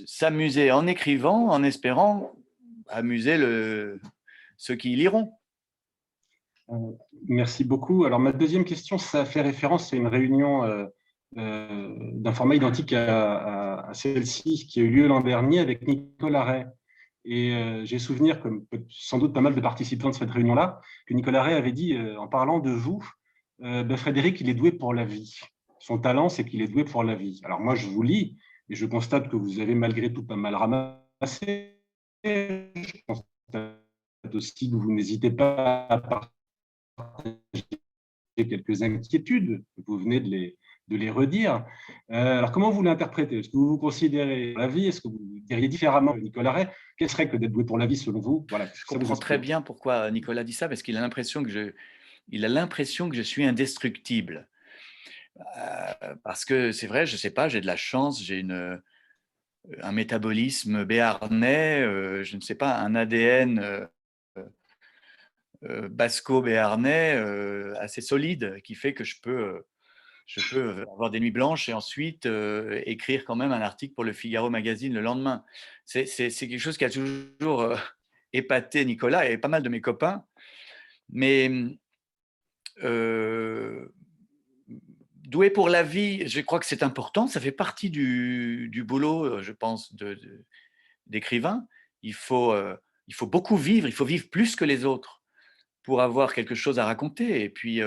s'amuser en écrivant, en espérant amuser ceux qui y liront. Merci beaucoup. Alors ma deuxième question, ça fait référence à une réunion d'un format identique à celle-ci qui a eu lieu l'an dernier avec Nicolas Ray. Et j'ai souvenir, comme sans doute pas mal de participants de cette réunion-là, que Nicolas Ray avait dit, en parlant de vous, Frédéric, il est doué pour la vie. Son talent, c'est qu'il est doué pour la vie. Alors moi, je vous lis et je constate que vous avez malgré tout pas mal ramassé. Je constate aussi que vous n'hésitez pas à partager quelques inquiétudes. Vous venez de les redire. Alors, comment vous l'interprétez? Est-ce que vous considérez la vie? Est-ce que vous diriez différemment, Nicolas Ray? Qu'est-ce serait que d'être doué pour la vie, selon vous? Voilà, je comprends très bien pourquoi Nicolas dit ça, parce qu'il a l'impression que je suis indestructible. Parce que c'est vrai, je ne sais pas, j'ai de la chance, j'ai un métabolisme béarnais, je ne sais pas, un ADN basco-béarnais assez solide, qui fait que je peux avoir des nuits blanches et ensuite écrire quand même un article pour le Figaro Magazine le lendemain. C'est quelque chose qui a toujours épaté Nicolas et pas mal de mes copains. Mais doué pour la vie, je crois que c'est important. Ça fait partie du boulot, je pense, d'écrivain. Il faut beaucoup vivre, il faut vivre plus que les autres pour avoir quelque chose à raconter. Et puis,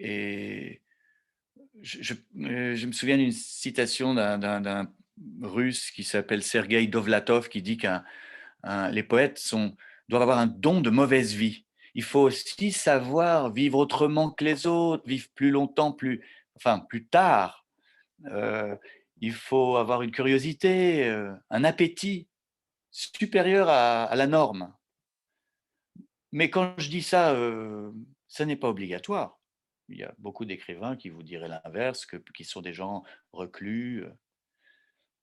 je me souviens d'une citation d'un Russe qui s'appelle Sergueï Dovlatov, qui dit que les poètes doivent avoir un don de mauvaise vie. Il faut aussi savoir vivre autrement que les autres, vivre plus longtemps, plus tard. Il faut avoir une curiosité, un appétit supérieur à la norme. Mais quand je dis ça, ça n'est pas obligatoire. Il y a beaucoup d'écrivains qui vous diraient l'inverse, qui sont des gens reclus.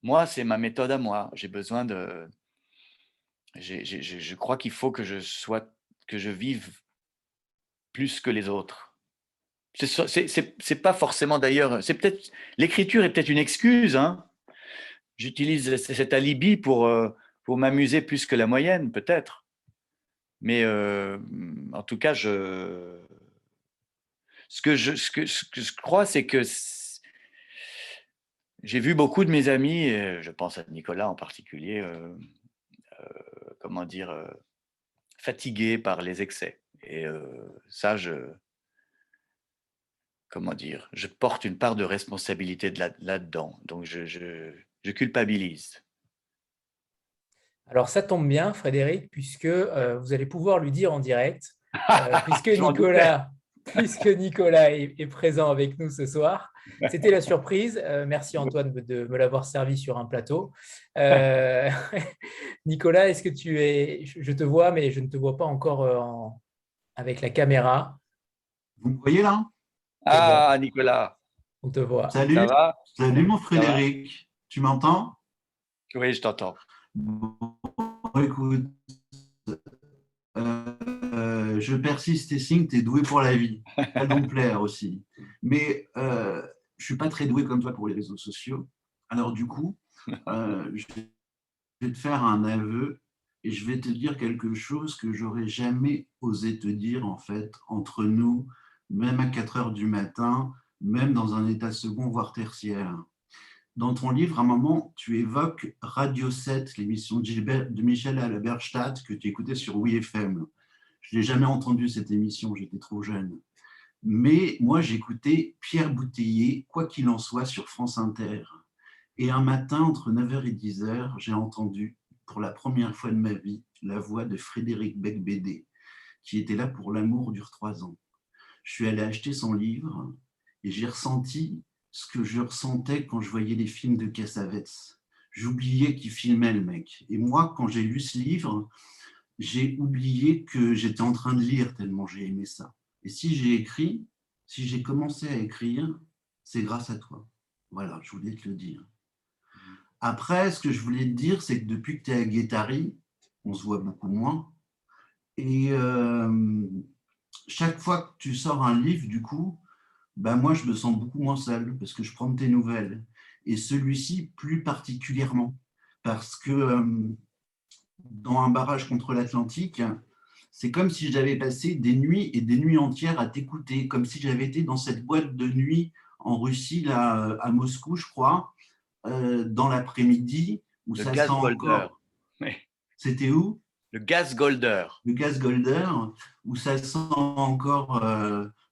Moi, c'est ma méthode à moi. J'ai besoin de... Je crois qu'il faut que je vive plus que les autres. C'est pas forcément d'ailleurs... L'écriture est peut-être une excuse. Hein. J'utilise cet alibi pour m'amuser plus que la moyenne, peut-être. Mais en tout cas, ce que je crois, c'est que j'ai vu beaucoup de mes amis, et je pense à Nicolas en particulier, fatigués par les excès. Et ça, comment dire, je porte une part de responsabilité là-dedans. Donc, je culpabilise. Alors, ça tombe bien, Frédéric, puisque vous allez pouvoir lui dire en direct, puisque Je m'en doutais. Nicolas est présent avec nous ce soir. C'était la surprise. Merci Antoine de me l'avoir servi sur un plateau. Nicolas, est-ce que tu es… Je te vois, mais je ne te vois pas encore avec la caméra. Vous me voyez là? C'est bon, Ah, Nicolas, on te voit. ça Salut, va? salut mon Ça va? Frédéric. Tu m'entends? Oui, je t'entends. Bon, écoute, je persiste et signe, tu es doué pour la vie. Ça doit me plaire aussi. Mais je ne suis pas très doué comme toi pour les réseaux sociaux. Alors du coup, je vais te faire un aveu et je vais te dire quelque chose que j'aurais jamais osé te dire en fait, entre nous, même à 4 heures du matin, même dans un état second, voire tertiaire. Dans ton livre, à un moment, tu évoques Radio 7, l'émission de Michel Halberstadt que tu écoutais sur WeFM. Je n'ai jamais entendu cette émission, j'étais trop jeune. Mais moi, j'écoutais Pierre Bouteiller, quoi qu'il en soit, sur France Inter. Et un matin, entre 9h et 10h, j'ai entendu, pour la première fois de ma vie, la voix de Frédéric Becbédé, qui était là pour L'amour dure 3 ans. Je suis allé acheter son livre et j'ai ressenti ce que je ressentais quand je voyais les films de Cassavetes. J'oubliais qu'il filmait le mec. Et moi, quand j'ai lu ce livre, j'ai oublié que j'étais en train de lire tellement j'ai aimé ça. Et si j'ai commencé à écrire, c'est grâce à toi. Voilà, je voulais te le dire. Après, ce que je voulais te dire, c'est que depuis que tu es à Guattari, on se voit beaucoup moins. Et chaque fois que tu sors un livre, du coup, ben moi, je me sens beaucoup moins seul parce que je prends de tes nouvelles. Et celui-ci, plus particulièrement, parce que dans Un barrage contre l'Atlantique, c'est comme si j'avais passé des nuits et des nuits entières à t'écouter, comme si j'avais été dans cette boîte de nuit en Russie, là, à Moscou, je crois, dans l'après-midi, où Le ça Gaz sent Golder. encore. Oui. C'était où? Le Gaz Golder. Le Gaz Golder, où ça sent encore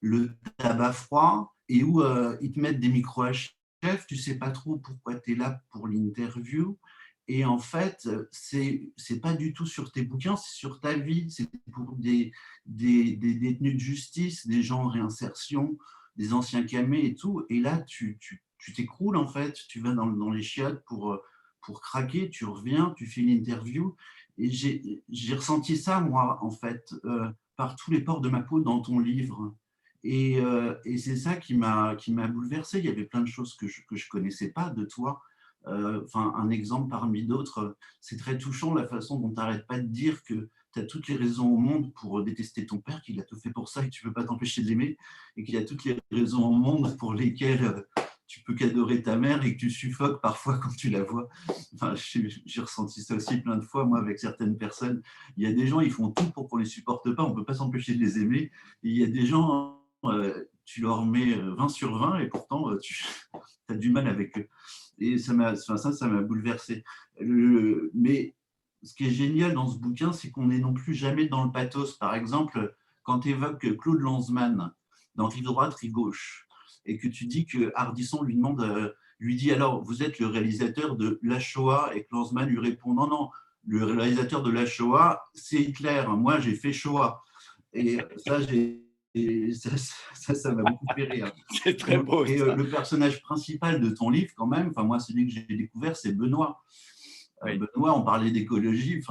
le tabac froid et où ils te mettent des micros à chef, tu sais pas trop pourquoi tu es là pour l'interview. Et en fait, c'est pas du tout sur tes bouquins, c'est sur ta vie. C'est pour des détenus de justice, des gens en réinsertion, des anciens camés et tout. Et là, tu t'écroules en fait, tu vas dans les chiottes pour craquer, tu reviens, tu fais l'interview. Et j'ai ressenti ça, moi, en fait, par tous les pores de ma peau dans ton livre. Et c'est ça qui m'a bouleversé. Il y avait plein de choses que je ne connaissais pas de toi. Enfin, un exemple parmi d'autres, c'est très touchant la façon dont tu n'arrêtes pas de dire que tu as toutes les raisons au monde pour détester ton père, qu'il a tout fait pour ça et que tu ne peux pas t'empêcher de l'aimer, et qu'il y a toutes les raisons au monde pour lesquelles tu peux qu'adorer ta mère et que tu suffoques parfois quand tu la vois. Enfin, j'ai ressenti ça aussi plein de fois, moi, avec certaines personnes. Il y a des gens, ils font tout pour qu'on ne les supporte pas, on ne peut pas s'empêcher de les aimer. Et il y a des gens, tu leur mets 20 sur 20 et pourtant, tu as du mal avec eux. Et ça m'a bouleversé. Mais ce qui est génial dans ce bouquin, c'est qu'on n'est non plus jamais dans le pathos. Par exemple, quand tu évoques Claude Lanzmann dans Rive droite, Rive gauche, et que tu dis que Ardisson lui dit alors, vous êtes le réalisateur de La Shoah, et que Lanzmann lui répond non, non, le réalisateur de La Shoah, c'est Hitler. Moi, j'ai fait Shoah. Et ça, ça m'a beaucoup fait rire. C'est très beau. Et le personnage principal de ton livre, quand même, moi, celui que j'ai découvert, c'est Benoît. Oui. Benoît, on parlait d'écologie,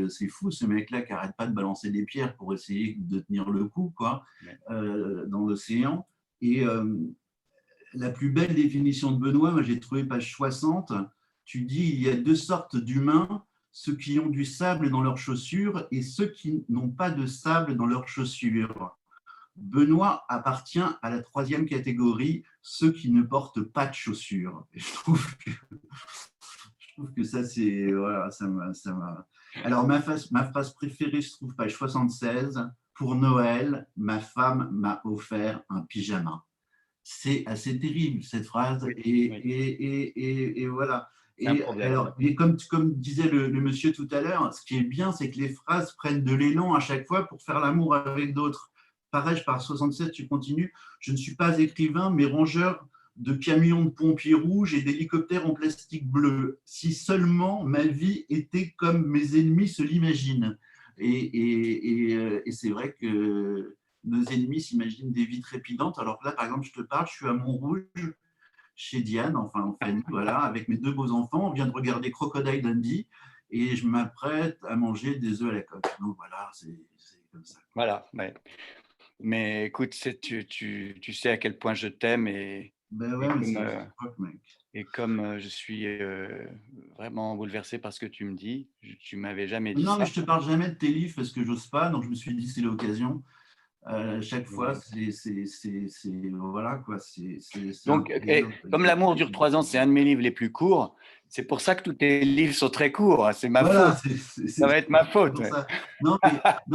c'est fou ce mec-là qui n'arrête pas de balancer des pierres pour essayer de tenir le coup, quoi, dans l'océan. Et la plus belle définition de Benoît, moi j'ai trouvé page 60, tu dis il y a 2 sortes d'humains, ceux qui ont du sable dans leurs chaussures et ceux qui n'ont pas de sable dans leurs chaussures. Benoît appartient à la 3e catégorie, ceux qui ne portent pas de chaussures. Et je trouve que ça, c'est… Voilà, ça m'a… Alors, ma phrase préférée se trouve page 76. Pour Noël, ma femme m'a offert un pyjama. C'est assez terrible, cette phrase. Et voilà. Et comme disait le monsieur tout à l'heure, ce qui est bien, c'est que les phrases prennent de l'élan à chaque fois pour faire l'amour avec d'autres. pareil, je pars à 67, tu continues. Je ne suis pas écrivain, mais rangeur de camions de pompiers rouges et d'hélicoptères en plastique bleu. Si seulement ma vie était comme mes ennemis se l'imaginent. Et c'est vrai que nos ennemis s'imaginent des vies trépidantes. Alors que là, par exemple, je te parle, je suis à Montrouge, chez Diane, enfin en famille, voilà, avec mes 2 beaux enfants. On vient de regarder Crocodile Dundee et je m'apprête à manger des œufs à la coque. Donc voilà, c'est comme ça. Voilà, ouais. Mais écoute, tu sais à quel point je t'aime Ben ouais, mais c'est réciproque, mec. et comme je suis vraiment bouleversé par ce que tu me dis, tu m'avais jamais dit Non, mais ça. je te parle jamais de tes livres parce que j'ose pas, donc je me suis dit c'est l'occasion. Chaque fois, voilà quoi. Donc, comme L'amour dure 3 ans, c'est un de mes livres les plus courts. C'est pour ça que tous tes livres sont très courts. Hein, c'est ma voilà, faute. Ça va être ma faute. pour Ouais. ça. Non,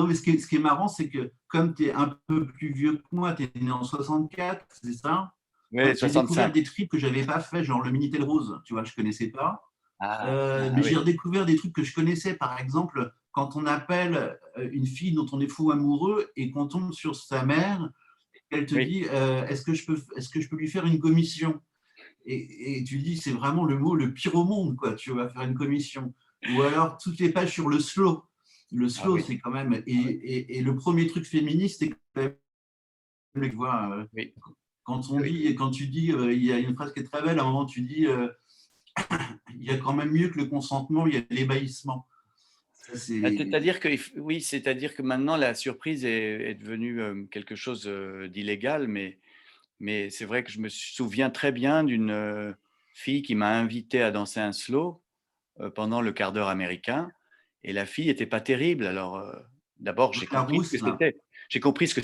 mais ce qui est marrant, c'est que comme tu es un peu plus vieux que moi, tu es né en 64, c'est ça? Oui, J'ai découvert 65. des trips que je n'avais pas fait, genre le Minitel Rose, tu vois, je ne connaissais pas. Mais j'ai Oui. redécouvert des trucs que je connaissais, par exemple, quand on appelle une fille dont on est fou amoureux et qu'on tombe sur sa mère, elle te Oui. dit est-ce que je peux lui faire une commission? Et tu dis c'est vraiment le mot le pire au monde, quoi. Tu vas faire une commission. Ou alors toutes les pages sur le slow. Le slow, oui. c'est quand même. Et le premier truc féministe, c'est quand même, tu vois, Oui. quand tu dis, il y a une phrase qui est très belle, à un moment tu dis il y a quand même mieux que le consentement, il y a l'ébahissement. C'est-à-dire que, oui, c'est-à-dire que maintenant la surprise est devenue quelque chose d'illégal, mais c'est vrai que je me souviens très bien d'une fille qui m'a invité à danser un slow pendant le quart d'heure américain, et la fille n'était pas terrible. Alors, d'abord, j'ai La compris ce que rousse, là. c'était. J'ai compris ce que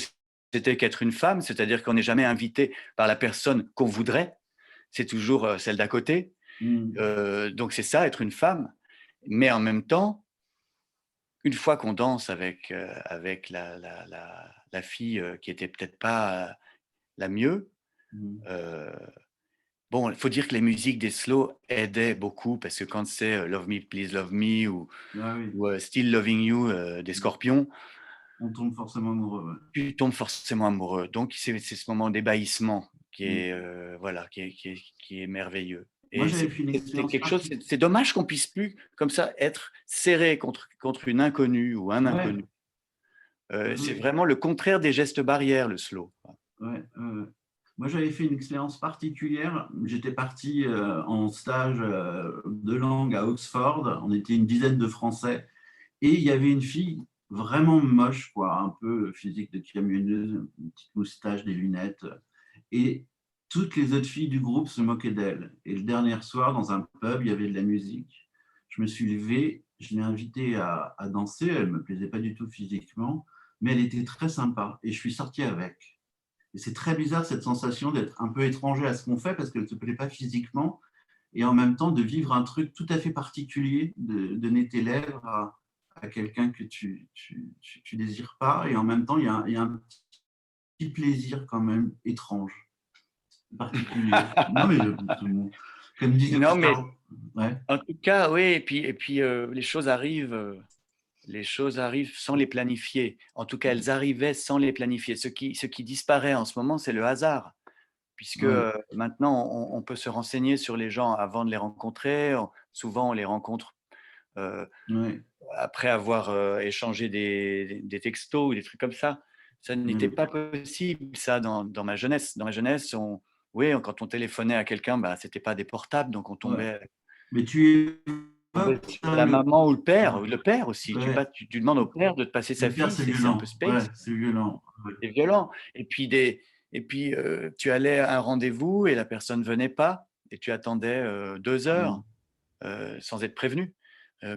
c'était qu'être une femme, c'est-à-dire qu'on n'est jamais invité par la personne qu'on voudrait, c'est toujours celle d'à côté. Donc c'est ça, être une femme. Mais en même temps, une fois qu'on danse avec la fille qui était peut-être pas la mieux, bon, il faut dire que les musiques des slow aidaient beaucoup, parce que quand c'est Love Me, Please Love Me ou Still Loving You des Scorpions, on tombe forcément amoureux. Ouais. Tu tombes forcément amoureux. Donc c'est ce moment d'ébahissement qui est voilà, qui est merveilleux. Moi, Et j'avais fait une expérience quelque chose. C'est dommage qu'on puisse plus comme ça être serré contre une inconnue ou un inconnu. C'est vraiment le contraire des gestes barrières, le slow. Ouais. Moi, j'avais fait une expérience particulière. J'étais parti en stage de langue à Oxford. On était une dizaine de Français. Et il y avait une fille vraiment moche, quoi, un peu physique de camionneuse, une petite moustache, des lunettes. Et toutes les autres filles du groupe se moquaient d'elle. Et le dernier soir, dans un pub, il y avait de la musique. Je me suis levé, je l'ai invitée à danser. Elle ne me plaisait pas du tout physiquement, mais elle était très sympa. Et je suis sorti avec. Et c'est très bizarre cette sensation d'être un peu étranger à ce qu'on fait parce qu'elle ne te plaît pas physiquement et en même temps de vivre un truc tout à fait particulier, de donner tes lèvres à quelqu'un que tu désires pas et en même temps il y a un petit plaisir quand même étrange, particulier. Non mais comme disait en tout cas, oui, et puis les choses arrivent. Les choses arrivent sans les planifier. En tout cas, elles arrivaient sans les planifier. Ce qui disparaît en ce moment, c'est le hasard, puisque maintenant, on peut se renseigner sur les gens avant de les rencontrer. Souvent, on les rencontre après avoir échangé des textos ou des trucs comme ça. Ça n'était pas possible, ça, dans ma jeunesse. Dans ma jeunesse, quand on téléphonait à quelqu'un, ce n'était pas des portables, donc on tombait… Mais tu la maman ou le père aussi. Tu demandes au père de te passer sa fille, c'est un peu space. C'est violent. C'est violent. Et puis, tu allais à un rendez-vous et la personne ne venait pas et tu attendais 2 heures sans être prévenu.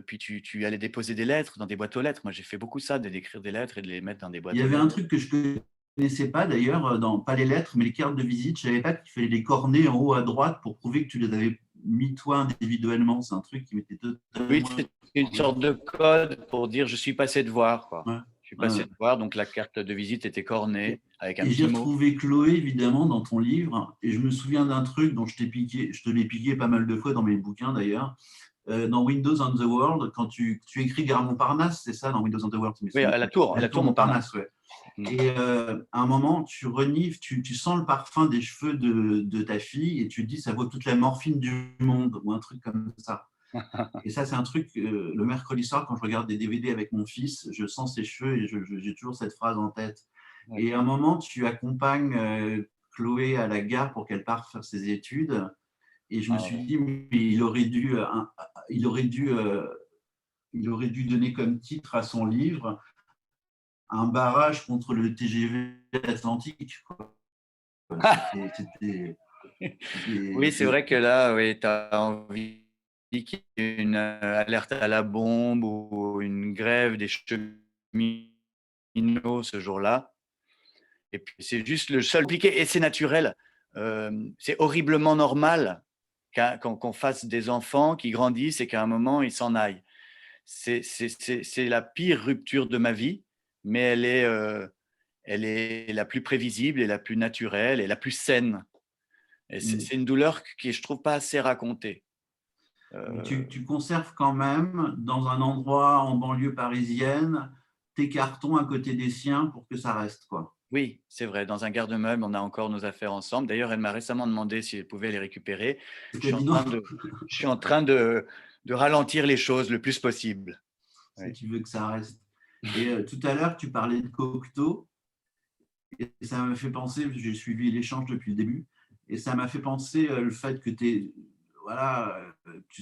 Puis tu allais déposer des lettres dans des boîtes aux lettres. Moi, j'ai fait beaucoup ça, d'écrire des lettres et de les mettre dans des boîtes aux lettres. Il y avait un truc que je ne connaissais pas d'ailleurs, pas les lettres, mais les cartes de visite. Je ne savais pas qu'il fallait les corner en haut à droite pour prouver que tu les avais mis toi individuellement. C'est un truc qui m'était totalement… Oui, c'est une sorte de code pour dire je suis passé te voir. Quoi. Je suis passé te voir, donc la carte de visite était cornée avec un petit mot. J'ai retrouvé Chloé évidemment dans ton livre et je me souviens d'un truc dont je te l'ai piqué pas mal de fois dans mes bouquins d'ailleurs. dans Windows on the World, quand tu écris Gare Montparnasse, c'est ça, dans Windows on the World? Oui, à la tour Montparnasse. Ouais. Et à un moment, tu renifles, tu sens le parfum des cheveux de ta fille et tu te dis, ça vaut toute la morphine du monde, ou un truc comme ça. Et ça, c'est un truc, le mercredi soir, quand je regarde des DVD avec mon fils, je sens ses cheveux et j'ai toujours cette phrase en tête. Ouais. Et à un moment, tu accompagnes Chloé à la gare pour qu'elle parte faire ses études. Et je me suis dit, mais il aurait dû donner comme titre à son livre un barrage contre le TGV Atlantique. Oui, c'est vrai que là, oui, tu as envie qu'il y ait une alerte à la bombe ou une grève des cheminots ce jour-là. Et puis, c'est juste le seul piqué, et c'est naturel. C'est horriblement normal qu'on fasse des enfants qui grandissent et qu'à un moment, ils s'en aillent. C'est la pire rupture de ma vie, mais elle est la plus prévisible et la plus naturelle et la plus saine. Et c'est une douleur qui, je trouve, pas assez racontée. Tu conserves quand même, dans un endroit en banlieue parisienne, tes cartons à côté des siens pour que ça reste, quoi. Oui, c'est vrai. Dans un garde-meuble, on a encore nos affaires ensemble. D'ailleurs, elle m'a récemment demandé si elle pouvait les récupérer. Je suis en train de ralentir les choses le plus possible. Si tu veux que ça reste. Et tout à l'heure, tu parlais de Cocteau. Et ça m'a fait penser, j'ai suivi l'échange depuis le début, et ça m'a fait penser le fait que tu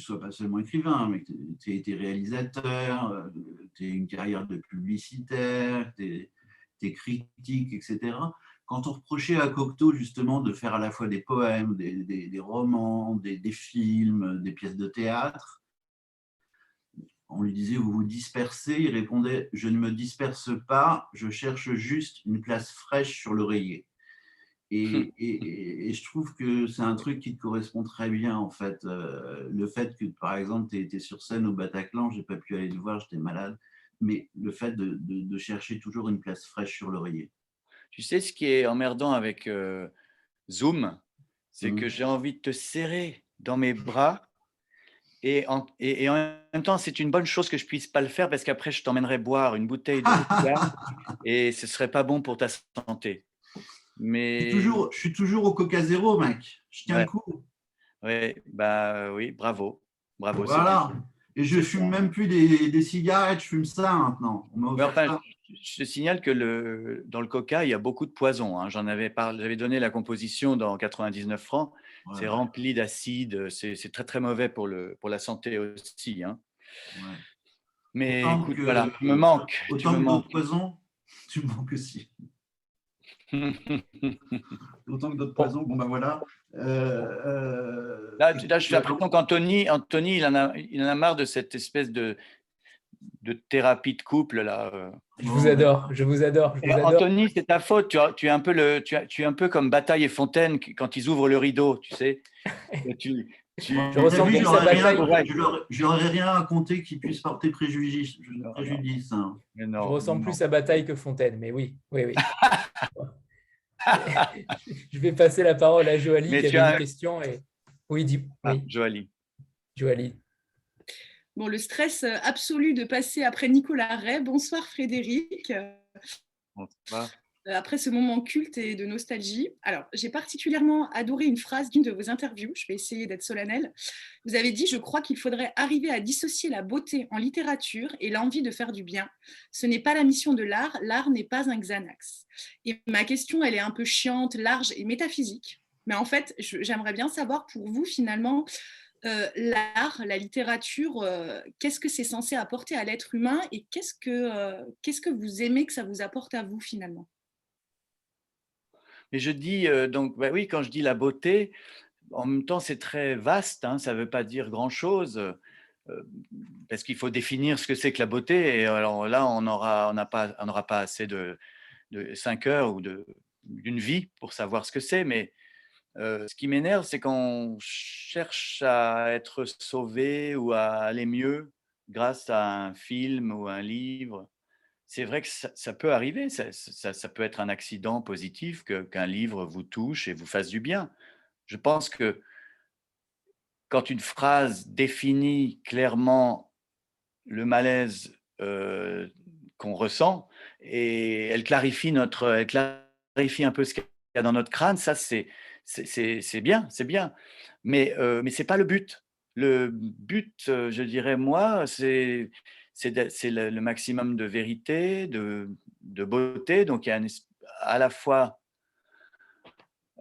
sois pas seulement écrivain, mais que tu aies été réalisateur, tu aies une carrière de publicitaire, tu es critique, etc. Quand on reprochait à Cocteau justement de faire à la fois des poèmes, des romans, des films, des pièces de théâtre, on lui disait, vous vous dispersez, il répondait, je ne me disperse pas, je cherche juste une place fraîche sur l'oreiller. Et je trouve que c'est un truc qui te correspond très bien, en fait. Le fait que, par exemple, tu étais sur scène au Bataclan, je n'ai pas pu aller te voir, j'étais malade, mais le fait de chercher toujours une place fraîche sur l'oreiller. Tu sais, ce qui est emmerdant avec Zoom, c'est que j'ai envie de te serrer dans mes bras. Et en même temps, c'est une bonne chose que je ne puisse pas le faire parce qu'après, je t'emmènerai boire une bouteille de vodka et ce ne serait pas bon pour ta santé. Mais... Je suis toujours au Coca Zéro, mec. Je tiens le coup. Oui, oui, bravo. Bravo. Voilà. Et je ne fume même plus des cigarettes, je fume ça maintenant. Je te signale que dans le coca, il y a beaucoup de poison. Hein. J'avais donné la composition dans 99 francs. Ouais. C'est rempli d'acide. C'est très, très mauvais pour la santé aussi. Hein. Ouais. Mais autant écoute, voilà, tu me manques. Autant que d'autres poisons, tu me manques aussi. Autant que d'autres poisons, bon ben voilà. Là, j'ai l'impression qu'Anthony, il en a marre de cette espèce de thérapie de couple là. Je vous adore. Anthony, c'est ta faute. Tu es un peu comme Bataille et Fontaine quand ils ouvrent le rideau, tu sais. Je ressens plus sa bataille. Je n'aurais rien raconté qui puisse porter préjudice. Hein. Je ressens plus à Bataille que Fontaine, mais oui. Je vais passer la parole à Joali qui avait une question. Oui, dis. Oui. Joali. Bon, le stress absolu de passer après Nicolas Ray. Bonsoir Frédéric. Bonsoir. Après ce moment culte et de nostalgie. Alors, j'ai particulièrement adoré une phrase d'une de vos interviews. Je vais essayer d'être solennelle. Vous avez dit « Je crois qu'il faudrait arriver à dissocier la beauté en littérature et l'envie de faire du bien. Ce n'est pas la mission de l'art. L'art n'est pas un Xanax. » Et ma question, elle est un peu chiante, large et métaphysique. Mais en fait, j'aimerais bien savoir pour vous, finalement, l'art, la littérature, qu'est-ce que c'est censé apporter à l'être humain et qu'est-ce que vous aimez que ça vous apporte à vous, finalement? Mais je dis, oui, quand je dis la beauté, en même temps, c'est très vaste, hein, ça ne veut pas dire grand-chose, parce qu'il faut définir ce que c'est que la beauté. Et alors là, on n'aura pas assez de 5 heures ou d'une vie pour savoir ce que c'est. Mais ce qui m'énerve, c'est qu'on cherche à être sauvé ou à aller mieux grâce à un film ou un livre. C'est vrai que ça peut arriver, ça peut être un accident positif qu'un livre vous touche et vous fasse du bien. Je pense que quand une phrase définit clairement le malaise qu'on ressent et elle clarifie un peu ce qu'il y a dans notre crâne, ça c'est bien, c'est bien. Mais ce n'est pas le but. Le but, je dirais moi, c'est le maximum de vérité, de beauté. Donc il y a à la fois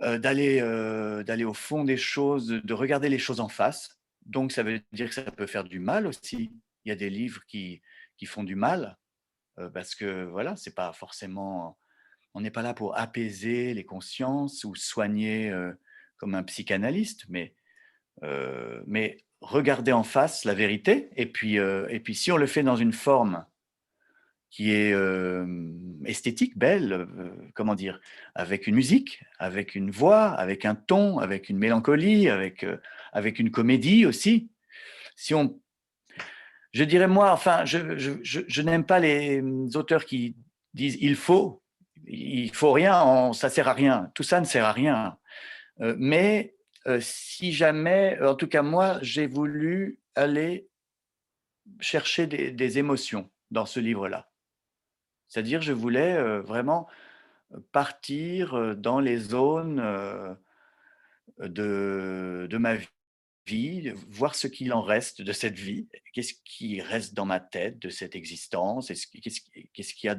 d'aller au fond des choses, de regarder les choses en face. Donc ça veut dire que ça peut faire du mal aussi. Il y a des livres qui font du mal parce que voilà, c'est pas forcément, on n'est pas là pour apaiser les consciences ou soigner comme un psychanalyste, mais regarder en face la vérité. Et puis si on le fait dans une forme qui est esthétique, belle, comment dire, avec une musique, avec une voix, avec un ton, avec une mélancolie, avec une comédie aussi. Je dirais moi, enfin, je n'aime pas les auteurs qui disent il faut rien, ça sert à rien, tout ça ne sert à rien. Mais si jamais, en tout cas moi, j'ai voulu aller chercher des émotions dans ce livre-là. C'est-à-dire, je voulais vraiment partir dans les zones de ma vie, voir ce qu'il en reste de cette vie, qu'est-ce qui reste dans ma tête de cette existence, qu'est-ce qu'il y a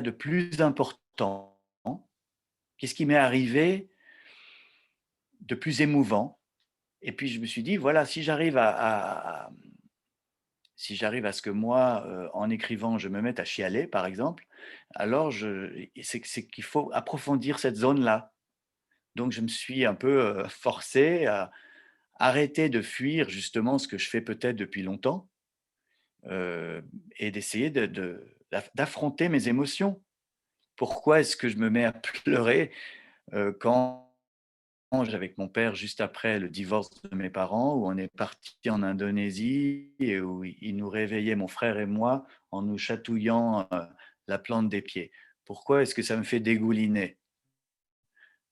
de plus important, qu'est-ce qui m'est arrivé de plus émouvant. Et puis je me suis dit, voilà, si j'arrive à ce que moi, en écrivant, je me mette à chialer, par exemple, alors c'est qu'il faut approfondir cette zone-là. Donc je me suis un peu forcé à arrêter de fuir justement ce que je fais peut-être depuis longtemps et d'essayer d'affronter mes émotions. Pourquoi est-ce que je me mets à pleurer quand avec mon père juste après le divorce de mes parents, où on est parti en Indonésie et où il nous réveillait, mon frère et moi, en nous chatouillant la plante des pieds. Pourquoi est-ce que ça me fait dégouliner?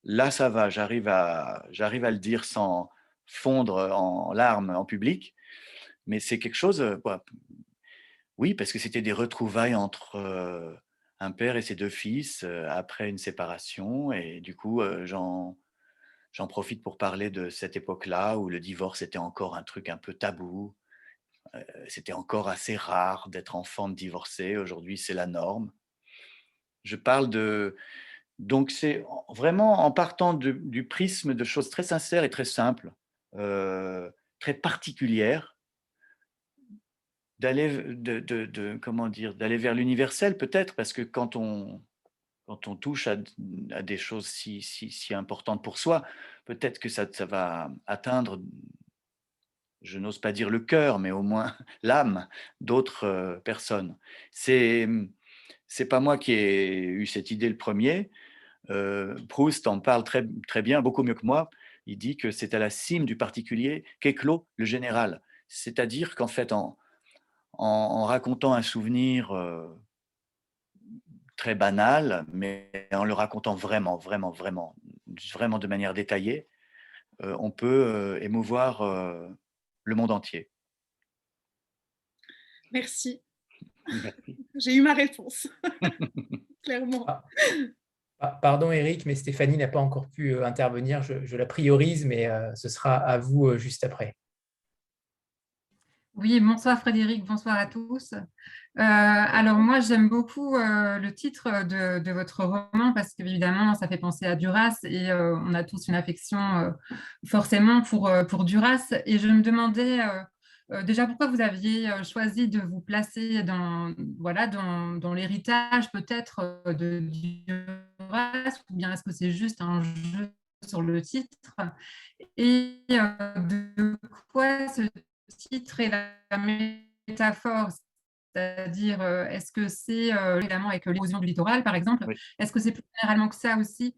Là, ça va, j'arrive à le dire sans fondre en larmes en public, mais c'est quelque chose, oui, parce que c'était des retrouvailles entre un père et ses deux fils après une séparation, et du coup, j'en profite pour parler de cette époque-là où le divorce était encore un truc un peu tabou. C'était encore assez rare d'être enfant de divorcé. Aujourd'hui, c'est la norme. Je parle de... Donc, c'est vraiment en partant du prisme de choses très sincères et très simples, très particulières, comment dire, d'aller vers l'universel peut-être, parce que quand on touche à des choses si importantes pour soi, peut-être que ça va atteindre, je n'ose pas dire le cœur, mais au moins l'âme d'autres personnes. C'est pas moi qui ai eu cette idée le premier. Proust en parle très, très bien, beaucoup mieux que moi. Il dit que c'est à la cime du particulier qu'éclot le général. C'est-à-dire qu'en fait, en racontant un souvenir très banal, mais en le racontant vraiment, vraiment, vraiment, vraiment de manière détaillée, on peut émouvoir le monde entier. Merci. Merci. J'ai eu ma réponse, clairement. Pardon Eric, mais Stéphanie n'a pas encore pu intervenir. Je la priorise, mais ce sera à vous juste après. Oui, bonsoir Frédéric, bonsoir à tous. Alors moi, j'aime beaucoup le titre de votre roman parce qu'évidemment, ça fait penser à Duras et on a tous une affection forcément pour Duras. Et je me demandais déjà pourquoi vous aviez choisi de vous placer dans l'héritage peut-être de Duras, ou bien est-ce que c'est juste un jeu sur le titre? Et de quoi ce titre est la métaphore, c'est-à-dire est-ce que c'est évidemment avec l'érosion du littoral par exemple, Oui. est-ce que c'est plus généralement que ça aussi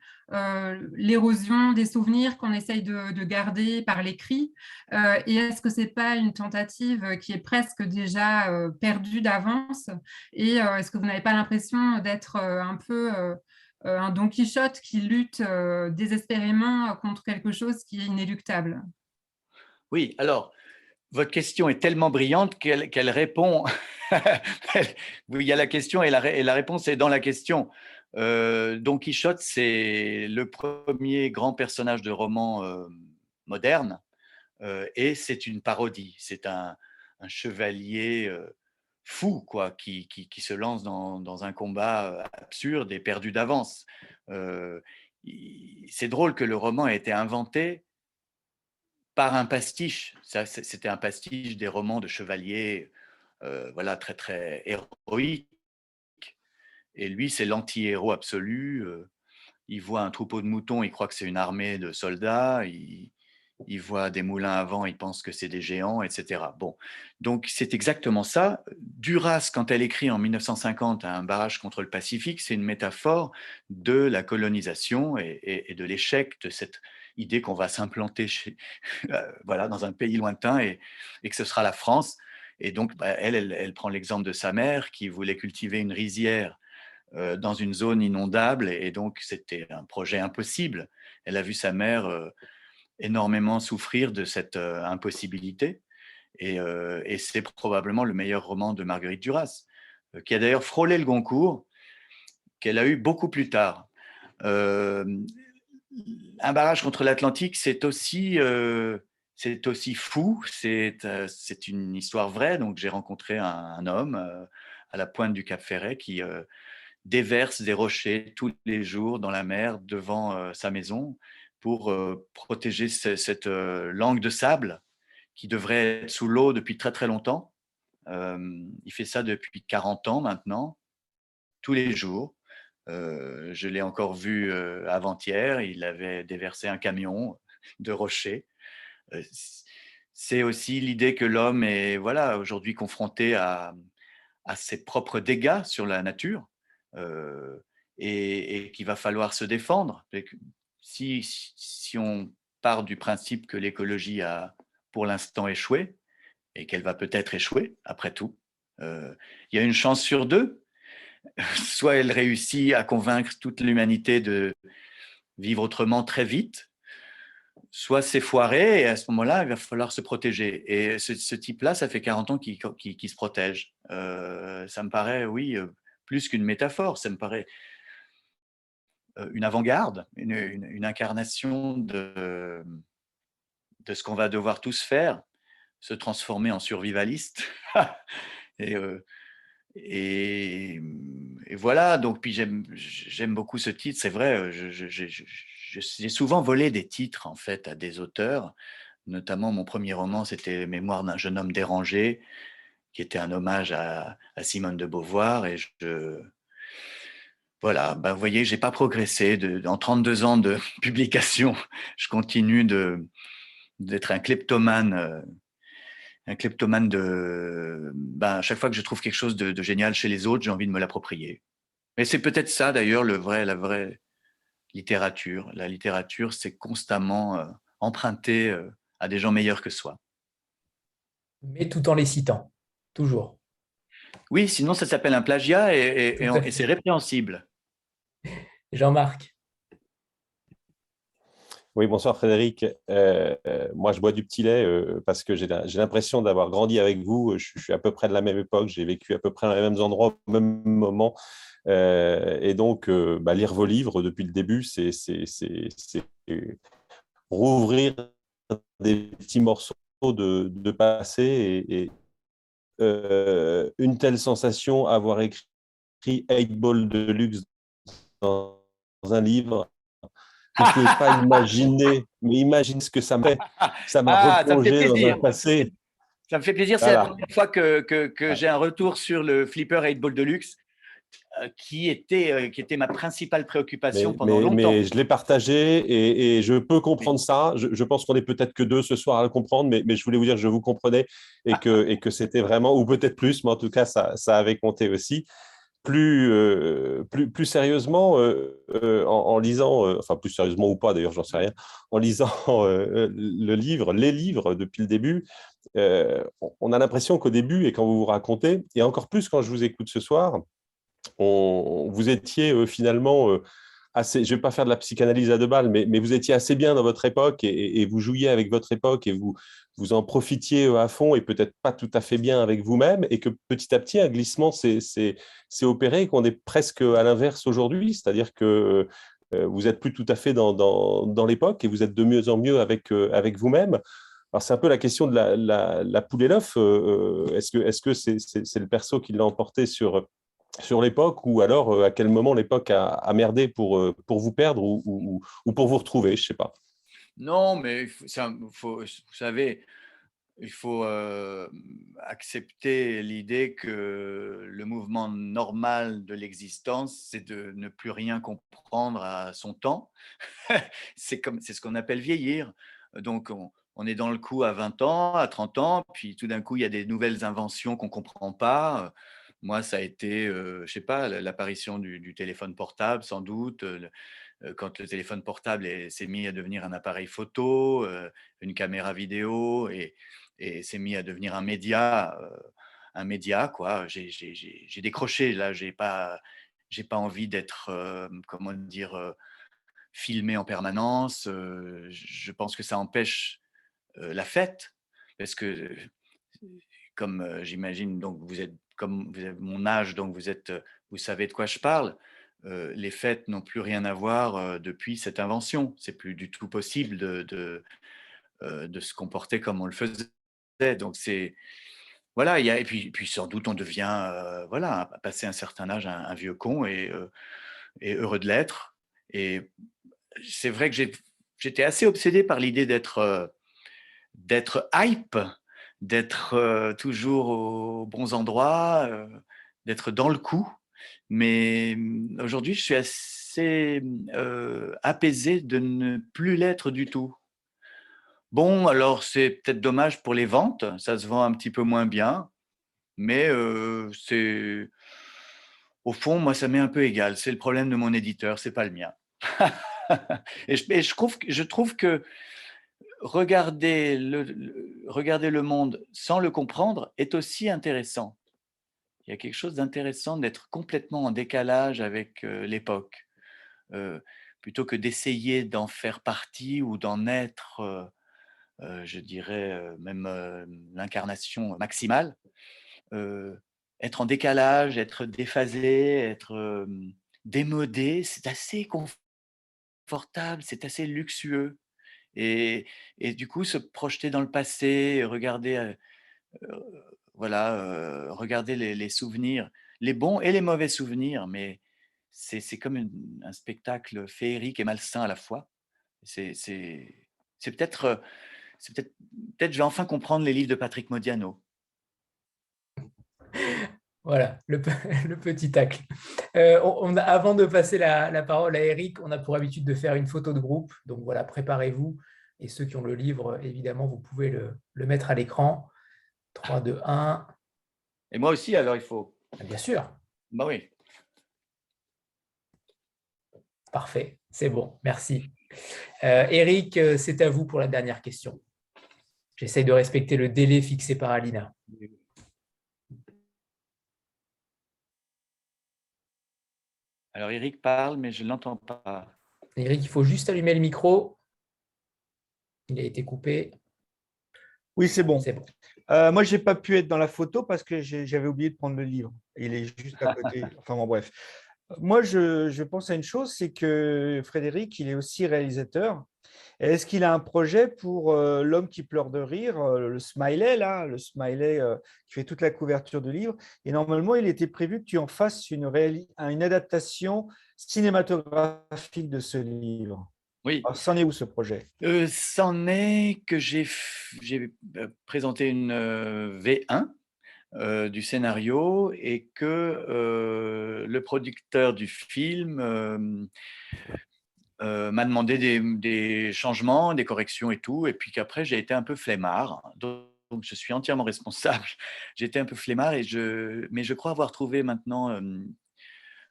l'érosion des souvenirs qu'on essaye de garder par l'écrit, et est-ce que c'est pas une tentative qui est presque déjà perdue d'avance, et est-ce que vous n'avez pas l'impression d'être un peu un Don Quichotte qui lutte désespérément contre quelque chose qui est inéluctable? Oui, alors, votre question est tellement brillante qu'elle répond. Oui, il y a la question et la réponse est dans la question. Don Quichotte, c'est le premier grand personnage de roman moderne et c'est une parodie. C'est un chevalier fou quoi, qui se lance dans un combat absurde et perdu d'avance. C'est drôle que le roman ait été inventé par un pastiche. C'était un pastiche des romans de chevaliers, voilà, très très héroïques. Et lui, c'est l'anti-héros absolu. Il voit un troupeau de moutons, il croit que c'est une armée de soldats. Il voit des moulins à vent, il pense que c'est des géants, etc. Bon, donc c'est exactement ça. Duras, quand elle écrit en 1950 un barrage contre le Pacifique, c'est une métaphore de la colonisation et de l'échec de cette idée qu'on va s'implanter voilà, dans un pays lointain et que ce sera la France. Et donc, elle prend l'exemple de sa mère qui voulait cultiver une rizière dans une zone inondable et donc c'était un projet impossible. Elle a vu sa mère énormément souffrir de cette impossibilité et c'est probablement le meilleur roman de Marguerite Duras, qui a d'ailleurs frôlé le Goncourt, qu'elle a eu beaucoup plus tard. Un barrage contre l'Atlantique, c'est aussi fou, c'est une histoire vraie. Donc j'ai rencontré un homme à la pointe du Cap Ferret qui déverse des rochers tous les jours dans la mer devant sa maison pour protéger cette langue de sable qui devrait être sous l'eau depuis très très longtemps. Il fait ça depuis 40 ans maintenant, tous les jours. Je l'ai encore vu avant-hier, il avait déversé un camion de rochers. C'est aussi l'idée que l'homme est voilà, aujourd'hui confronté à ses propres dégâts sur la nature et qu'il va falloir se défendre. Si on part du principe que l'écologie a pour l'instant échoué et qu'elle va peut-être échouer, après tout, il y a une chance sur deux. Soit elle réussit à convaincre toute l'humanité de vivre autrement très vite, soit c'est foiré et à ce moment-là, il va falloir se protéger. Et ce type-là, ça fait 40 ans qu'il se protège. Ça me paraît, oui, plus qu'une métaphore, ça me paraît une avant-garde, une incarnation de ce qu'on va devoir tous faire, se transformer en survivaliste. Et voilà, donc puis j'aime beaucoup ce titre, c'est vrai, j'ai souvent volé des titres en fait à des auteurs, notamment mon premier roman c'était Mémoires d'un jeune homme dérangé, qui était un hommage à Simone de Beauvoir et voilà, ben, vous voyez, j'ai pas progressé en 32 ans de publication, je continue d'être un kleptomane de. Ben, à chaque fois que je trouve quelque chose de génial chez les autres, j'ai envie de me l'approprier. Et c'est peut-être ça d'ailleurs la vraie littérature. La littérature, c'est constamment emprunter à des gens meilleurs que soi. Mais tout en les citant, toujours. Oui, sinon ça s'appelle un plagiat et c'est répréhensible. Jean-Marc. Oui, bonsoir Frédéric. Moi, je bois du petit lait parce que j'ai l'impression d'avoir grandi avec vous. Je suis à peu près de la même époque, j'ai vécu à peu près dans les mêmes endroits au même moment. Et donc, lire vos livres depuis le début, c'est rouvrir des petits morceaux de passé et une telle sensation, avoir écrit 8 Ball de luxe dans un livre que je ne pouvais pas imaginer, mais imagine ce que ça m'a fait. Ça m'a replongé dans un passé. Ça me fait plaisir, c'est la première fois que j'ai un retour sur le flipper 8 Ball de luxe qui était ma principale préoccupation pendant longtemps. Mais je l'ai partagé et je peux comprendre ça. Je pense qu'on est peut-être que deux ce soir à le comprendre, mais je voulais vous dire que je vous comprenais et que c'était vraiment, ou peut-être plus, mais en tout cas, ça avait compté aussi. Plus sérieusement, en lisant, enfin plus sérieusement ou pas d'ailleurs, j'en sais rien, en lisant les livres depuis le début, on a l'impression qu'au début, et quand vous vous racontez, et encore plus quand je vous écoute ce soir, vous étiez finalement assez, je ne vais pas faire de la psychanalyse à deux balles, mais vous étiez assez bien dans votre époque et vous jouiez avec votre époque et vous en profitiez à fond et peut-être pas tout à fait bien avec vous-même et que petit à petit, un glissement s'est opéré et qu'on est presque à l'inverse aujourd'hui, c'est-à-dire que vous n'êtes plus tout à fait dans l'époque et vous êtes de mieux en mieux avec vous-même. Alors, c'est un peu la question de la poule et l'œuf. Est-ce que c'est le perso qui l'a emporté sur l'époque ou alors à quel moment l'époque a merdé pour vous perdre ou pour vous retrouver, je ne sais pas. Non, mais vous savez, il faut accepter l'idée que le mouvement normal de l'existence, c'est de ne plus rien comprendre à son temps. C'est ce qu'on appelle vieillir. Donc, on est dans le coup à 20 ans, à 30 ans, puis tout d'un coup, il y a des nouvelles inventions qu'on ne comprend pas. Moi, ça a été, je ne sais pas, l'apparition du téléphone portable, sans doute, quand le téléphone portable s'est mis à devenir un appareil photo, une caméra vidéo, et s'est mis à devenir un média, quoi. J'ai décroché, là, j'ai pas envie d'être, comment dire, filmé en permanence. Je pense que ça empêche la fête, parce que comme j'imagine, donc comme vous avez mon âge, donc vous savez de quoi je parle. Les fêtes n'ont plus rien à voir depuis cette invention. C'est plus du tout possible de se comporter comme on le faisait. Donc voilà, et puis sans doute on devient, voilà, passé un certain âge, un vieux con et heureux de l'être. Et c'est vrai que j'étais assez obsédé par l'idée d'être hype, d'être toujours aux bons endroits, d'être dans le coup. Mais aujourd'hui, je suis assez apaisé de ne plus l'être du tout. Bon, alors c'est peut-être dommage pour les ventes, ça se vend un petit peu moins bien, mais au fond, moi, ça m'est un peu égal. C'est le problème de mon éditeur, c'est pas le mien. Et je trouve que regarder le monde sans le comprendre est aussi intéressant. Il y a quelque chose d'intéressant d'être complètement en décalage avec l'époque, plutôt que d'essayer d'en faire partie ou d'en être, je dirais, même l'incarnation maximale. Être en décalage, être déphasé, être démodé, c'est assez confortable, c'est assez luxueux. Et du coup, se projeter dans le passé, regarder, voilà, regarder les souvenirs, les bons et les mauvais souvenirs, mais c'est comme un spectacle féerique et malsain à la fois. C'est peut-être, peut-être je vais enfin comprendre les livres de Patrick Modiano. Voilà, le petit tacle. Avant de passer la parole à Eric, on a pour habitude de faire une photo de groupe. Donc voilà, préparez-vous. Et ceux qui ont le livre, évidemment, vous pouvez le mettre à l'écran. 3, 2, 1. Et moi aussi, alors il faut. Bien sûr. Bah oui. Parfait, c'est bon, merci. Eric, c'est à vous pour la dernière question. J'essaie de respecter le délai fixé par Alina. Alors Eric parle, mais je ne l'entends pas. Eric, il faut juste allumer le micro. Il a été coupé. Oui, c'est bon. C'est bon. Moi, je n'ai pas pu être dans la photo parce que j'avais oublié de prendre le livre. Il est juste à côté. Enfin bon, bref. Moi, je pense à une chose, c'est que Frédéric, il est aussi réalisateur. Est-ce qu'il a un projet pour L'homme qui pleure de rire, le smiley, là, le smiley qui fait toute la couverture du livre? Et normalement, il était prévu que tu en fasses une adaptation cinématographique de ce livre. Oui. Alors, c'en est où ce projet? C'en est que j'ai présenté une V1 du scénario et que le producteur du film m'a demandé des changements, des corrections et tout, et puis qu'après j'ai été un peu flemmard, donc je suis entièrement responsable. J'ai été un peu flemmard, mais je crois avoir trouvé maintenant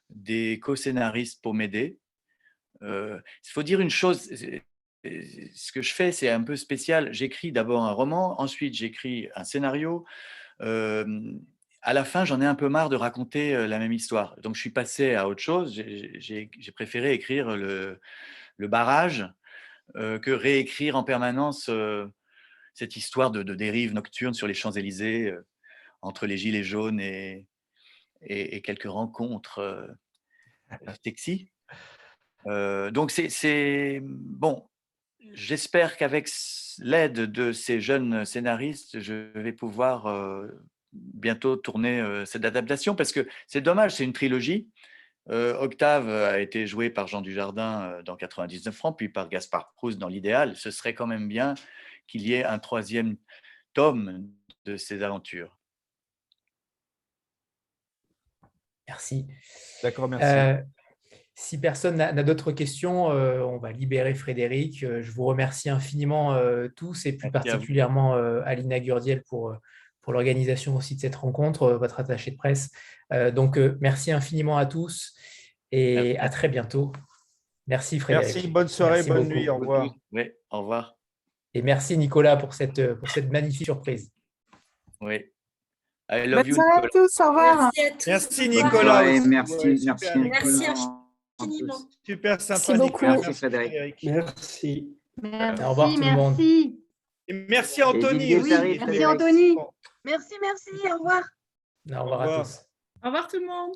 des co-scénaristes pour m'aider. Il faut dire une chose, ce que je fais, c'est un peu spécial. J'écris d'abord un roman, ensuite j'écris un scénario. à la fin, j'en ai un peu marre de raconter la même histoire. Donc, je suis passé à autre chose. J'ai préféré écrire le barrage que réécrire en permanence cette histoire de dérive nocturne sur les Champs-Élysées entre les gilets jaunes et quelques rencontres sexy. Donc, c'est bon. J'espère qu'avec l'aide de ces jeunes scénaristes, je vais pouvoir bientôt tourner cette adaptation, parce que c'est dommage, c'est une trilogie. Octave a été joué par Jean Dujardin dans 99 francs, puis par Gaspard Proust dans L'Idéal. Ce serait quand même bien qu'il y ait un 3e tome de ces aventures. Merci. D'accord, merci. Si personne n'a d'autres questions, on va libérer Frédéric. Je vous remercie infiniment tous, et plus particulièrement Alina Gurdiel pour l'organisation aussi de cette rencontre, votre attachée de presse. Donc, merci infiniment à tous et à très bientôt. Merci Frédéric. Merci, bonne soirée, Merci bonne beaucoup. nuit, au revoir. Oui, au revoir. Et merci Nicolas pour cette magnifique surprise. Oui. I love Bonne you, soirée à Nicolas. tous, au revoir. Merci à tous. Merci Nicolas. Ouais, merci, merci infiniment. Super sympa, Merci beaucoup. Nicolas. Merci Frédéric. Merci. Au revoir tout le monde. Et merci Anthony. Oui, Merci Anthony. Merci, au revoir. Au revoir à tous. Au revoir tout le monde.